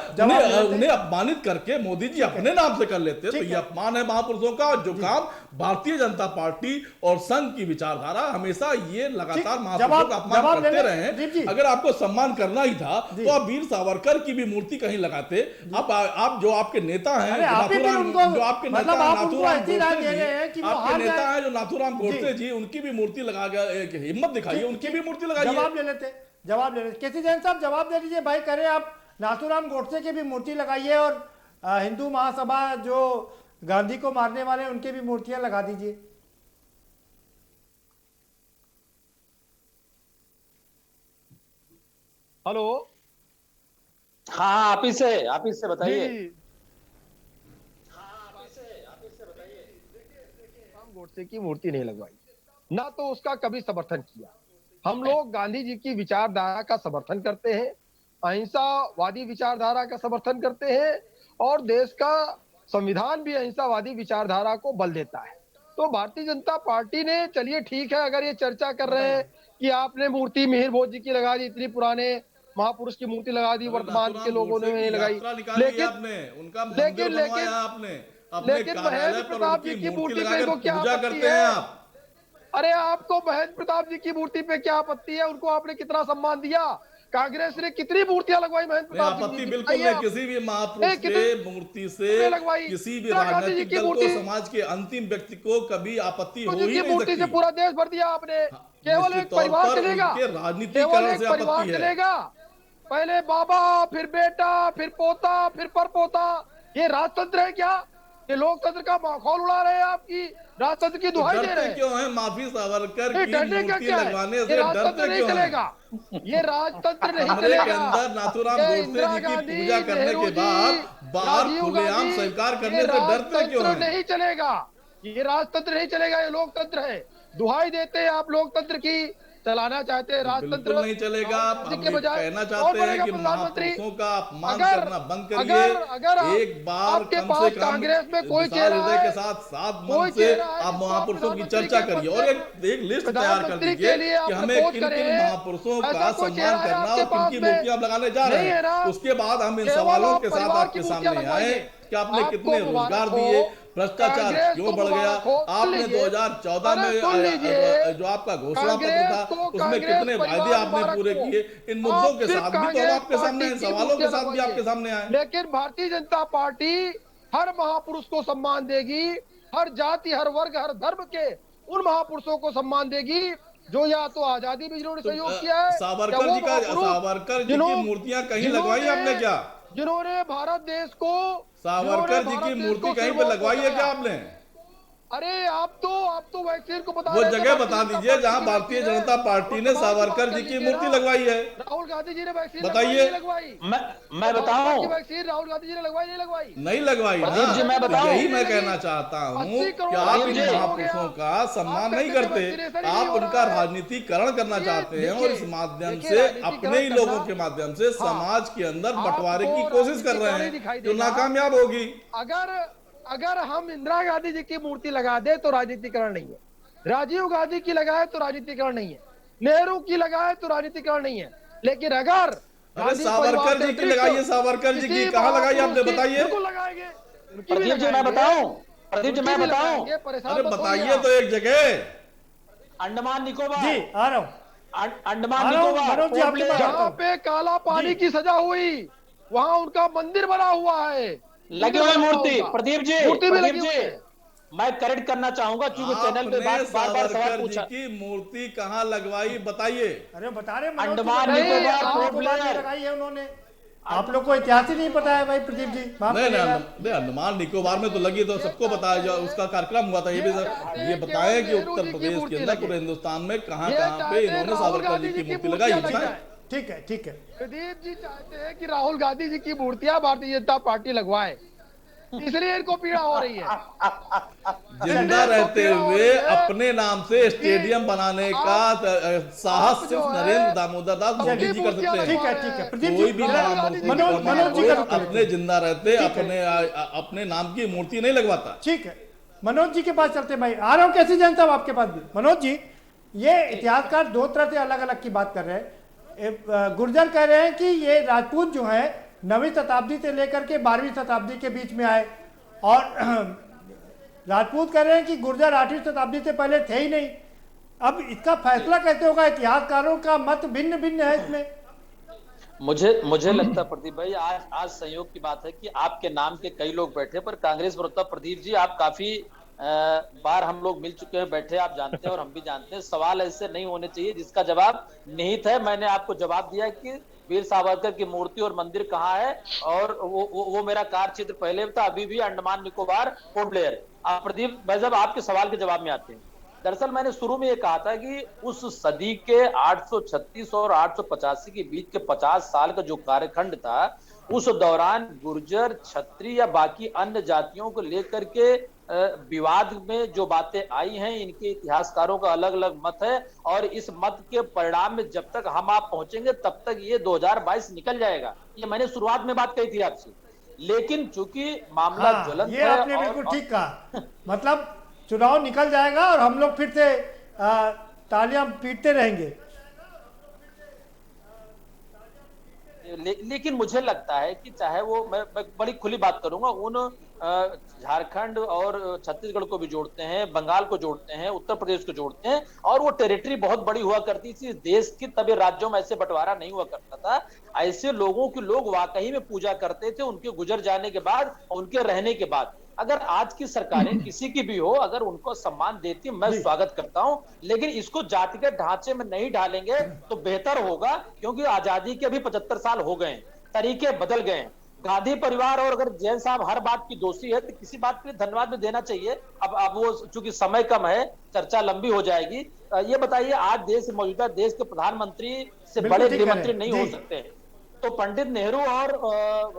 E: उन्हें अपमानित करके मोदी जी अपने नाम से कर लेते हैं, तो ये अपमान है महापुरुषों का। जो काम भारतीय जनता पार्टी और संघ की विचारधारा हमेशा ये लगातार महापुरुषों का अपमान करते रहे हैं। अगर आपको सम्मान करना ही था तो आप वीर सावरकर की भी मूर्ति कहीं लगाते। आप जो आपके नेता हैं, जो आपके नेता है जो नाथूराम गोडसे जी, उनकी भी मूर्ति लगा के हिम्मत दिखाइए, उनकी भी मूर्ति लगाइए।
B: जवाब ले लेते केसी जैन साहब, जवाब दे दीजिए भाई। करें आप नाथूराम गोडसे की भी मूर्ति लगाइए और हिंदू महासभा जो गांधी को मारने वाले उनके भी मूर्तियां लगा दीजिए।
D: हेलो,
F: हाँ आप ही से बताइए।
D: गोडसे की मूर्ति नहीं लगवाई, ना तो उसका कभी समर्थन किया। हम लोग गांधी जी की विचारधारा का समर्थन करते हैं, अहिंसावादी विचारधारा का समर्थन करते हैं और देश का संविधान भी अहिंसावादी विचारधारा को बल देता है। तो भारतीय जनता पार्टी ने, चलिए ठीक है, अगर ये चर्चा कर रहे हैं कि आपने मूर्ति मिहिर भोज जी की लगा दी, इतनी पुराने महापुरुष की मूर्ति लगा दी, वर्तमान के लोगों ने नहीं लगाई, लेकिन महेंद्र प्रताप जी की मूर्ति पे को क्या आपत्ति है? अरे आपको महेंद्र प्रताप जी की मूर्ति पे क्या आपत्ति है? उनको आपने कितना सम्मान दिया? कांग्रेस ने कितनी मूर्तियां लगवाई महेंद्र प्रताप जी की?
E: बिल्कुल नहीं, किसी भी महापुरुष के मूर्ति से किसी भी राजनीतिक दल को, समाज के अंतिम व्यक्ति को कभी आपत्ति हो ही नहीं सकती।
D: मूर्ति से पूरा देश भर दिया आपने। केवल एक परिवार चलेगा, केवल एक परिवार चलेगा। पहले बाबा, फिर बेटा, फिर पोता, फिर परपोता। ये राजतंत्र है क्या? ये लोकतंत्र का माहौल उड़ा रहे हैं, आपकी राजतंत्र की दुहाई दे रहे हैं।
E: क्यों है माफी सावरकर की मूर्ति लगवाने से डरते
D: नहीं चलेगा? ये राजतंत्र नहीं चलेगा।
E: अंदर नाथूराम गोडसे जी की पूजा करने के बाद बाहर खुलेआम स्वीकार करने से डरते क्यों हैं?
D: नहीं चलेगा, ये राजतंत्र नहीं चलेगा, ये लोकतंत्र है। दुहाई देते हैं आप लोकतंत्र की, चलाना चाहते हैं राजतंत्र
E: नहीं चलेगा। कहना चाहते हैं कि महापुरुषों का अपमान करना बंद करिए। एक बार
D: आपके पास कांग्रेस में कोई
E: हृदय के साथ मन से आप महापुरुषों की चर्चा करिए और एक लिस्ट तैयार कर दीजिए कि हमें किन किन महापुरुषों का सम्मान करना और किनकी मूर्तियां लगाने जा रहे हैं। उसके बाद हम इन सवालों के साथ आपके सामने आए कि आपने कितने रोजगार दिए, भ्रष्टाचार क्यों बढ़ गया, आपने 2014 में जो आपका घोषणा पत्र था उसमें कितने वायदे आपने पूरे किए। इन मुद्दों के साथ भी तो आपके सामने, इन सवालों के साथ भी आपके सामने आए।
D: लेकिन भारतीय जनता पार्टी हर महापुरुष को सम्मान देगी, हर जाति, हर वर्ग, हर धर्म के उन महापुरुषों को सम्मान देगी जो या तो आजादी में जिन्होंने सहयोग किया है।
E: सावरकर जी की मूर्तियां कहीं लगवाई आपने क्या?
D: जिन्होंने भारत देश को,
E: सावरकर जी की मूर्ति कहीं पे लगवाई है क्या आपने?
D: अरे आप तो वैक्सीन को बता,
E: वो जगह बता दीजिए जहां भारतीय जनता पार्टी ने सावरकर जी की मूर्ति लगवाई है।
D: राहुल गांधी जी ने वैक्सीन
E: बताइए।
F: मैं बताऊं,
D: वैक्सीन राहुल गांधी जी ने लगवाई
E: नहीं लगवाई ना? यही मैं कहना चाहता हूँ कि आप इन महापुरुषों का सम्मान नहीं करते, आप उनका राजनीतिकरण करना चाहते हैं और इस माध्यम से अपने ही लोगों के माध्यम से समाज के अंदर बंटवारे की कोशिश कर रहे हैं जो नाकामयाब होगी।
D: अगर हम इंदिरा गांधी जी की मूर्ति लगा दे तो राजनीतिकरण नहीं है, राजीव गांधी की लगाए तो राजनीतिकरण नहीं है, नेहरू की लगाए तो राजनीतिकरण नहीं है। लेकिन अगर
E: सावरकर जी की लगाइए, सावरकर जी की कहाँ लगाई आपने बताइए?
D: लगाएंगे।
F: प्रदीप जी मैं बताऊं,
E: अरे बताइए तो एक जगह।
F: अंडमान निकोबार
B: जी आ रहा हूँ।
F: अंडमान निकोबार
D: जहाँ पे काला पानी की सजा हुई वहाँ उनका मंदिर बना हुआ है,
F: लगी हुई मूर्ति। प्रदीप जी,
D: मूर्ति भी लगी
F: जी,
D: हुई है।
F: मैं करेक्ट करना चाहूंगा क्योंकि चैनल पे बार बार सवाल पूछा
E: की मूर्ति कहाँ लगवाई बताइए।
B: अरे बता रहे
F: अंडमान निकोबार
B: लगाई है उन्होंने। आप लोग को इतिहास ही नहीं पता है भाई प्रदीप जी।
E: नहीं, अंडमान निकोबार में तो लगी तो सबको बताया जो उसका कार्यक्रम हुआ था। ये भी ये बताएं कि उत्तर प्रदेश के अंदर पूरे हिंदुस्तान में कहाँ पे इन्होंने सावरकर जी की मूर्ति लगाई है।
B: ठीक है, ठीक है।
D: प्रदीप जी चाहते हैं कि राहुल गांधी जी की मूर्तियां भारतीय जनता पार्टी लगवाए, इसलिए इनको पीड़ा हो रही है।
E: जिंदा रहते हुए अपने नाम से स्टेडियम बनाने का साहस सिर्फ नरेंद्र दामोदर दास मोदी जी कर सकते हैं।
B: ठीक है, ठीक है।
E: कोई भी मनोज जी अपने जिंदा रहते अपने नाम की मूर्ति नहीं लगवाता।
B: ठीक है, मनोज जी के पास चलते भाई। आ रहा हूँ कैसी जनता आपके पास भी। मनोज जी, ये इतिहासकार दो तरह से अलग अलग की बात कर रहे हैं। गुर्जर कह रहे हैं कि ये राजपूत जो है 9वीं शताब्दी से लेकर के 12वीं शताब्दी के बीच में आए, और राजपूत कह रहे हैं कि गुर्जर 8वीं शताब्दी से पहले थे ही नहीं। अब इसका फैसला कैसे होगा? इतिहासकारों का मत भिन्न भिन्न है इसमें।
F: मुझे लगता है प्रदीप भाई, आज संयोग की बात है कि आपके नाम के कई लोग बैठे, पर कांग्रेस प्रवक्ता प्रदीप जी आप काफी बार हम लोग मिल चुके हैं, बैठे, आप जानते हैं और हम भी जानते हैं। सवाल ऐसे नहीं होने चाहिए जिसका जवाब निहित है। मैंने आपको जवाब दिया कि वीर सावरकर की मूर्ति और मंदिर कहाँ है, और वो मेरा कार्यक्षेत्र पहले था, अभी भी अंडमान निकोबार पोर्ट ब्लेयर। आप प्रदीप भाई साहब आपके सवाल के जवाब में आते हैं। दरअसल मैंने शुरू में ये कहा था कि उस सदी के 836 और 885 के बीच के 50 साल का जो कार्यखंड था, उस दौरान गुर्जर, क्षत्रिय या बाकी अन्य जातियों को लेकर के विवाद में जो बातें आई हैं, इनके इतिहासकारों का अलग अलग मत है, और इस मत के परिणाम में जब तक हम आप पहुंचेंगे तब तक ये 2022 निकल जाएगा। ये मैंने शुरुआत में बात कही थी आपसे, लेकिन चूंकि मामला ज्वलंत है।
B: ये आपने बिल्कुल ठीक कहा। मतलब चुनाव निकल जाएगा और हम लोग फिर से तालियां पीटते रहेंगे।
F: लेकिन मुझे लगता है कि चाहे वो, मैं बड़ी खुली बात करूंगा, उन झारखंड और छत्तीसगढ़ को भी जोड़ते हैं, बंगाल को जोड़ते हैं, उत्तर प्रदेश को जोड़ते हैं, और वो टेरिटरी बहुत बड़ी हुआ करती थी देश की, तभी राज्यों में ऐसे बंटवारा नहीं हुआ करता था। ऐसे लोगों की लोग वाकई में पूजा करते थे उनके गुजर जाने के बाद, उनके रहने के बाद। अगर आज की सरकारें किसी की भी हो, अगर उनको सम्मान देती, मैं स्वागत करता हूं, लेकिन इसको जातिगत ढांचे में नहीं ढालेंगे तो बेहतर होगा, क्योंकि आजादी के भी 75 साल हो गए, तरीके बदल गए। गांधी परिवार, और अगर जैन साहब हर बात की दोषी है तो किसी बात के लिए धन्यवाद भी देना चाहिए। अब वो चूंकि समय कम है, चर्चा लंबी हो जाएगी। ये बताइए, आज मौजूदा देश के प्रधानमंत्री से बड़े गृहमंत्री नहीं हो सकते, तो पंडित नेहरू और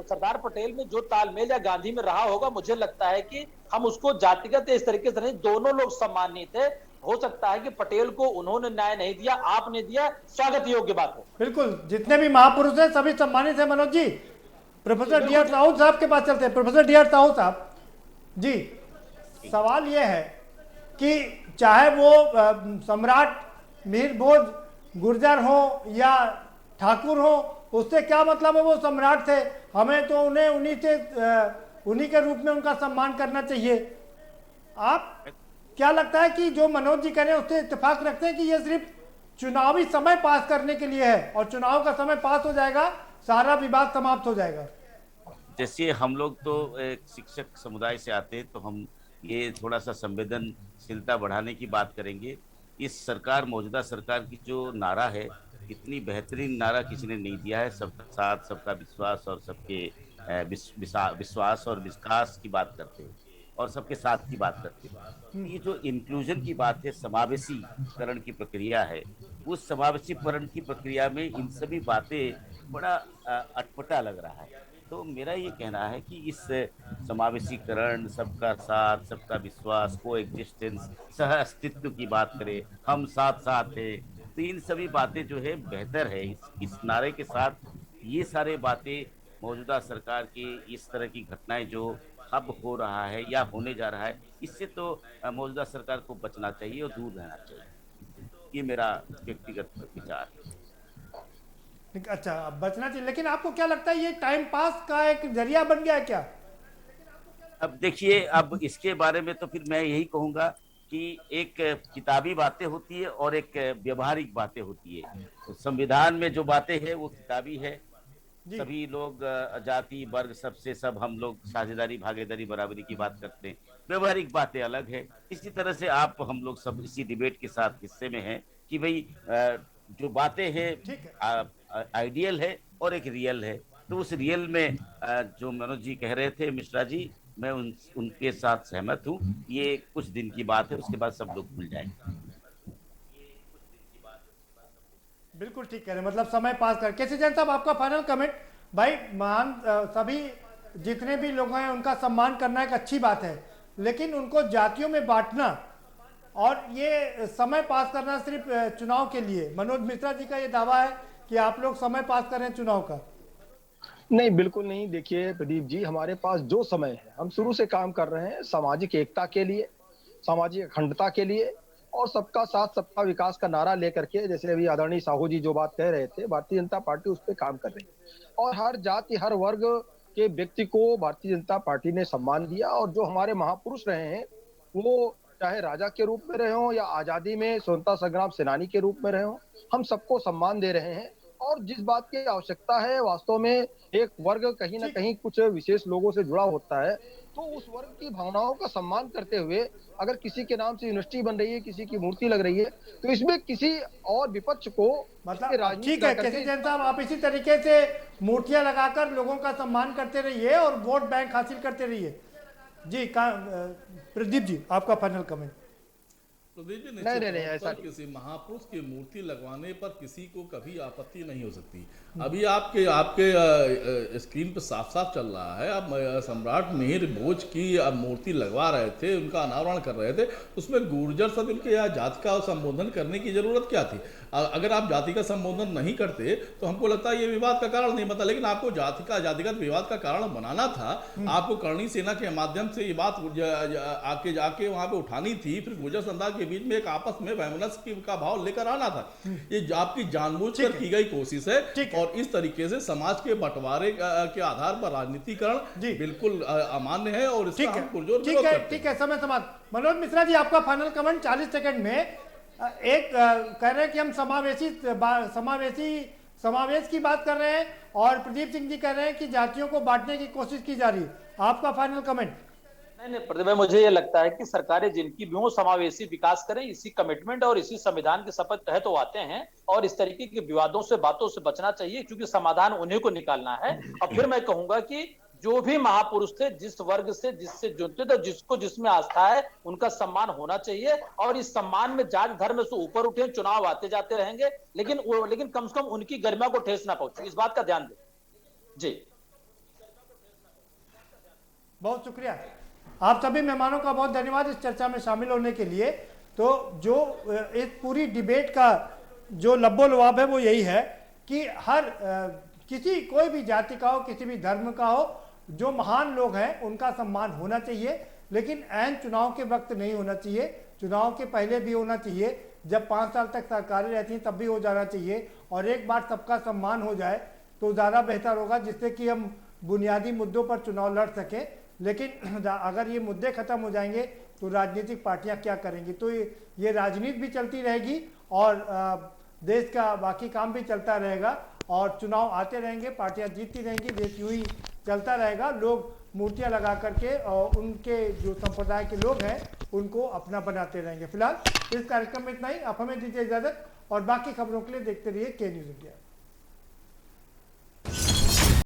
F: सरदार पटेल में जो तालमेल या गांधी में रहा होगा, मुझे लगता है कि हम उसको जातिगत इस तरीके से नहीं, दोनों लोग सम्मानित थे। हो सकता है कि पटेल को उन्होंने न्याय नहीं दिया, आपने दिया, स्वागत योग्य बात है।
B: बिल्कुल, जितने भी महापुरुष हैं सभी सम्मानित है। Manoj ji, professor D R Sahu साहब के पास चलते हैं। प्रोफेसर डी आर साहू साहब जी, सवाल यह है कि चाहे वो सम्राट मीर भोज गुर्जर हो या ठाकुर हो, उससे क्या मतलब है? वो सम्राट थे, हमें तो उन्हें उन्हीं के रूप में उनका सम्मान करना चाहिए। आप क्या लगता है कि जो मनोज जी कह रहे हैं उससे इत्तेफाक रखते हैं कि ये सिर्फ चुनावी समय पास करने के लिए है, और चुनाव का समय पास हो जाएगा, सारा विवाद समाप्त हो जाएगा?
R: जैसे हम लोग तो एक शिक्षक समुदाय से आते हैं, तो हम ये थोड़ा सा संवेदनशीलता बढ़ाने की बात करेंगे। इस सरकार, मौजूदा सरकार की जो नारा है, इतनी बेहतरीन नारा किसी ने नहीं दिया है। सबका साथ, सबका विश्वास, और सबके विश्वास और विकास की बात करते हैं, और सबके साथ की बात करते हैं। ये जो इंक्लूजन की बात है, समावेशीकरण की प्रक्रिया है, उस समावेशीकरण की प्रक्रिया में इन सभी बातें बड़ा अटपटा लग रहा है। तो मेरा ये कहना है कि इस समावेशीकरण, सबका साथ, सबका विश्वास, को एग्जिस्टेंस, सह अस्तित्व की बात करें, हम साथ साथ हैं, तो इन सभी बातें जो है बेहतर है। इस नारे के साथ ये सारे बातें, मौजूदा सरकार की इस तरह की घटनाएं जो अब हो रहा है या होने जा रहा है, इससे तो मौजूदा सरकार को बचना चाहिए और दूर रहना चाहिए। ये मेरा व्यक्तिगत विचार है।
B: अच्छा, बचना चाहिए, लेकिन आपको क्या लगता है ये टाइम पास का एक जरिया बन गया है क्या?
R: अब देखिए, अब इसके बारे में तो फिर मैं यही कहूंगा कि एक किताबी बातें होती है और एक व्यवहारिक बातें होती है। तो संविधान में जो बातें हैं वो किताबी है, सभी लोग जाति वर्ग सबसे सब हम लोग साझेदारी भागीदारी बराबरी की बात करते हैं, व्यवहारिक बातें अलग है। इसी तरह से आप हम लोग सब इसी डिबेट के साथ हिस्से में हैं कि भाई जो बातें हैं आइडियल है और एक रियल है। तो उस रियल में जो मनोज जी कह रहे थे, मिश्रा जी, मैं उनके साथ सहमत हूँ। ये कुछ दिन की बात है, उसके बाद सब लोग भूल जाएंगे।
B: बिल्कुल ठीक कह रहे हैं, मतलब समय पास कर। केसी जैन साहब, आपका फाइनल कमेंट। भाई महान सभी जितने भी लोग हैं उनका सम्मान करना एक अच्छी बात है, लेकिन उनको जातियों में बांटना और ये समय पास करना सिर्फ चुनाव के लिए, मनोज मिश्रा जी का ये दावा है कि आप लोग समय पास कर रहे हैं चुनाव का।
D: नहीं, बिल्कुल नहीं। देखिए प्रदीप जी, हमारे पास जो समय है हम शुरू से काम कर रहे हैं सामाजिक एकता के लिए, सामाजिक अखंडता के लिए और सबका साथ सबका विकास का नारा लेकर के। जैसे अभी आदरणीय साहू जी जो बात कह रहे थे, भारतीय जनता पार्टी उस पर काम कर रही है और हर जाति हर वर्ग के व्यक्ति को भारतीय जनता पार्टी ने सम्मान दिया। और जो हमारे महापुरुष रहे हैं वो चाहे राजा के रूप में रहे हो या आजादी में स्वतंत्रता संग्राम सेनानी के रूप में रहे हो, हम सबको सम्मान दे रहे हैं। और जिस बात की आवश्यकता है, वास्तव में एक वर्ग कहीं ना कहीं कुछ विशेष लोगों से जुड़ा होता है, तो उस वर्ग की भावनाओं का सम्मान करते हुए अगर किसी के नाम से यूनिवर्सिटी बन रही है, किसी की मूर्ति लग रही है, तो इसमें किसी और विपक्ष को
B: मतलब ठीक है केसी जैन साहब, आप इसी तरीके से मूर्तियां लगाकर लोगों का सम्मान करते रहिए और वोट बैंक हासिल करते रहिए। जी प्रदीप जी, आपका फाइनल कमेंट।
E: प्रदीप जी, नहीं ऐसा किसी महापुरुष की मूर्ति लगवाने पर किसी को कभी आपत्ति नहीं हो सकती। अभी आपके स्क्रीन पर साफ साफ चल रहा है, आप सम्राट मिहिर भोज की मूर्ति लगवा रहे थे, उनका अनावरण कर रहे थे, उसमें गुर्जर सब इनके यहाँ जाति का संबोधन करने की जरूरत क्या थी? अगर आप जाति का संबोधन नहीं करते तो हमको लगता है ये विवाद का कारण नहीं बनता, लेकिन आपको जातिगत विवाद का कारण बनाना था। आपको करणी सेना के माध्यम से ये बात आके जाके वहां पे उठानी थी, फिर गुर्जर समुदाय के बीच में एक आपस में वैमनस्य का भाव लेकर आना था। ये आपकी जानबूझकर की गई कोशिश है और इस तरीके से समाज के बंटवारे के आधार पर राजनीतिकरण बिल्कुल अमान्य है और इसका हम पुरजोर विरोध करते हैं।
B: ठीक है, समय समाप्त। मनोज मिश्रा जी, आपका फाइनल कमेंट 40 सेकंड में। एक कह रहे हैं कि हम समावेश की बात कर रहे हैं और प्रदीप सिंह जी कह रहे हैं कि जातियों को बांटने की कोशिश की जा रही है। आपका फाइनल कमेंट।
F: नहीं प्रदीप भाई, मुझे ये लगता है कि सरकारें जिनकी भी हो समावेशी विकास करें, इसी कमिटमेंट और इसी संविधान के शपथ तहत वो आते हैं और इस तरीके के विवादों से बातों से बचना चाहिए, क्योंकि समाधान उन्हीं को निकालना है। और फिर मैं कहूंगा कि जो भी महापुरुष थे, जिस वर्ग से जिससे जुड़ते थे, जिसको जिसमें आस्था है, उनका सम्मान होना चाहिए और इस सम्मान में जात धर्म से ऊपर उठे। चुनाव आते जाते रहेंगे, लेकिन कम से कम उनकी गरिमा को ठेस ना पहुंचे, इस बात का ध्यान दें। जी
B: बहुत शुक्रिया, आप सभी मेहमानों का बहुत धन्यवाद इस चर्चा में शामिल होने के लिए। तो जो इस पूरी डिबेट का जो लब्बो लुआब है वो यही है कि हर किसी कोई भी जाति का हो, किसी भी धर्म का हो, जो महान लोग हैं उनका सम्मान होना चाहिए, लेकिन ऐन चुनाव के वक्त नहीं होना चाहिए। चुनाव के पहले भी होना चाहिए, जब 5 साल तक सरकारें रहती हैं तब भी हो जाना चाहिए। और एक बार सबका सम्मान हो जाए तो ज़्यादा बेहतर होगा, जिससे कि हम बुनियादी मुद्दों पर चुनाव लड़ सकें। लेकिन अगर ये मुद्दे खत्म हो जाएंगे तो राजनीतिक पार्टियां क्या करेंगी? तो ये राजनीति भी चलती रहेगी और देश का बाकी काम भी चलता रहेगा और चुनाव आते रहेंगे, पार्टियां जीतती रहेंगी, देश यूं ही चलता रहेगा। लोग मूर्तियां लगा करके और उनके जो संप्रदाय के लोग हैं उनको अपना बनाते रहेंगे। फिलहाल इस कार्यक्रम में इतना ही। आप हमें दीजिए इजाजत और बाकी खबरों के लिए देखते रहिए के न्यूज़ इंडिया।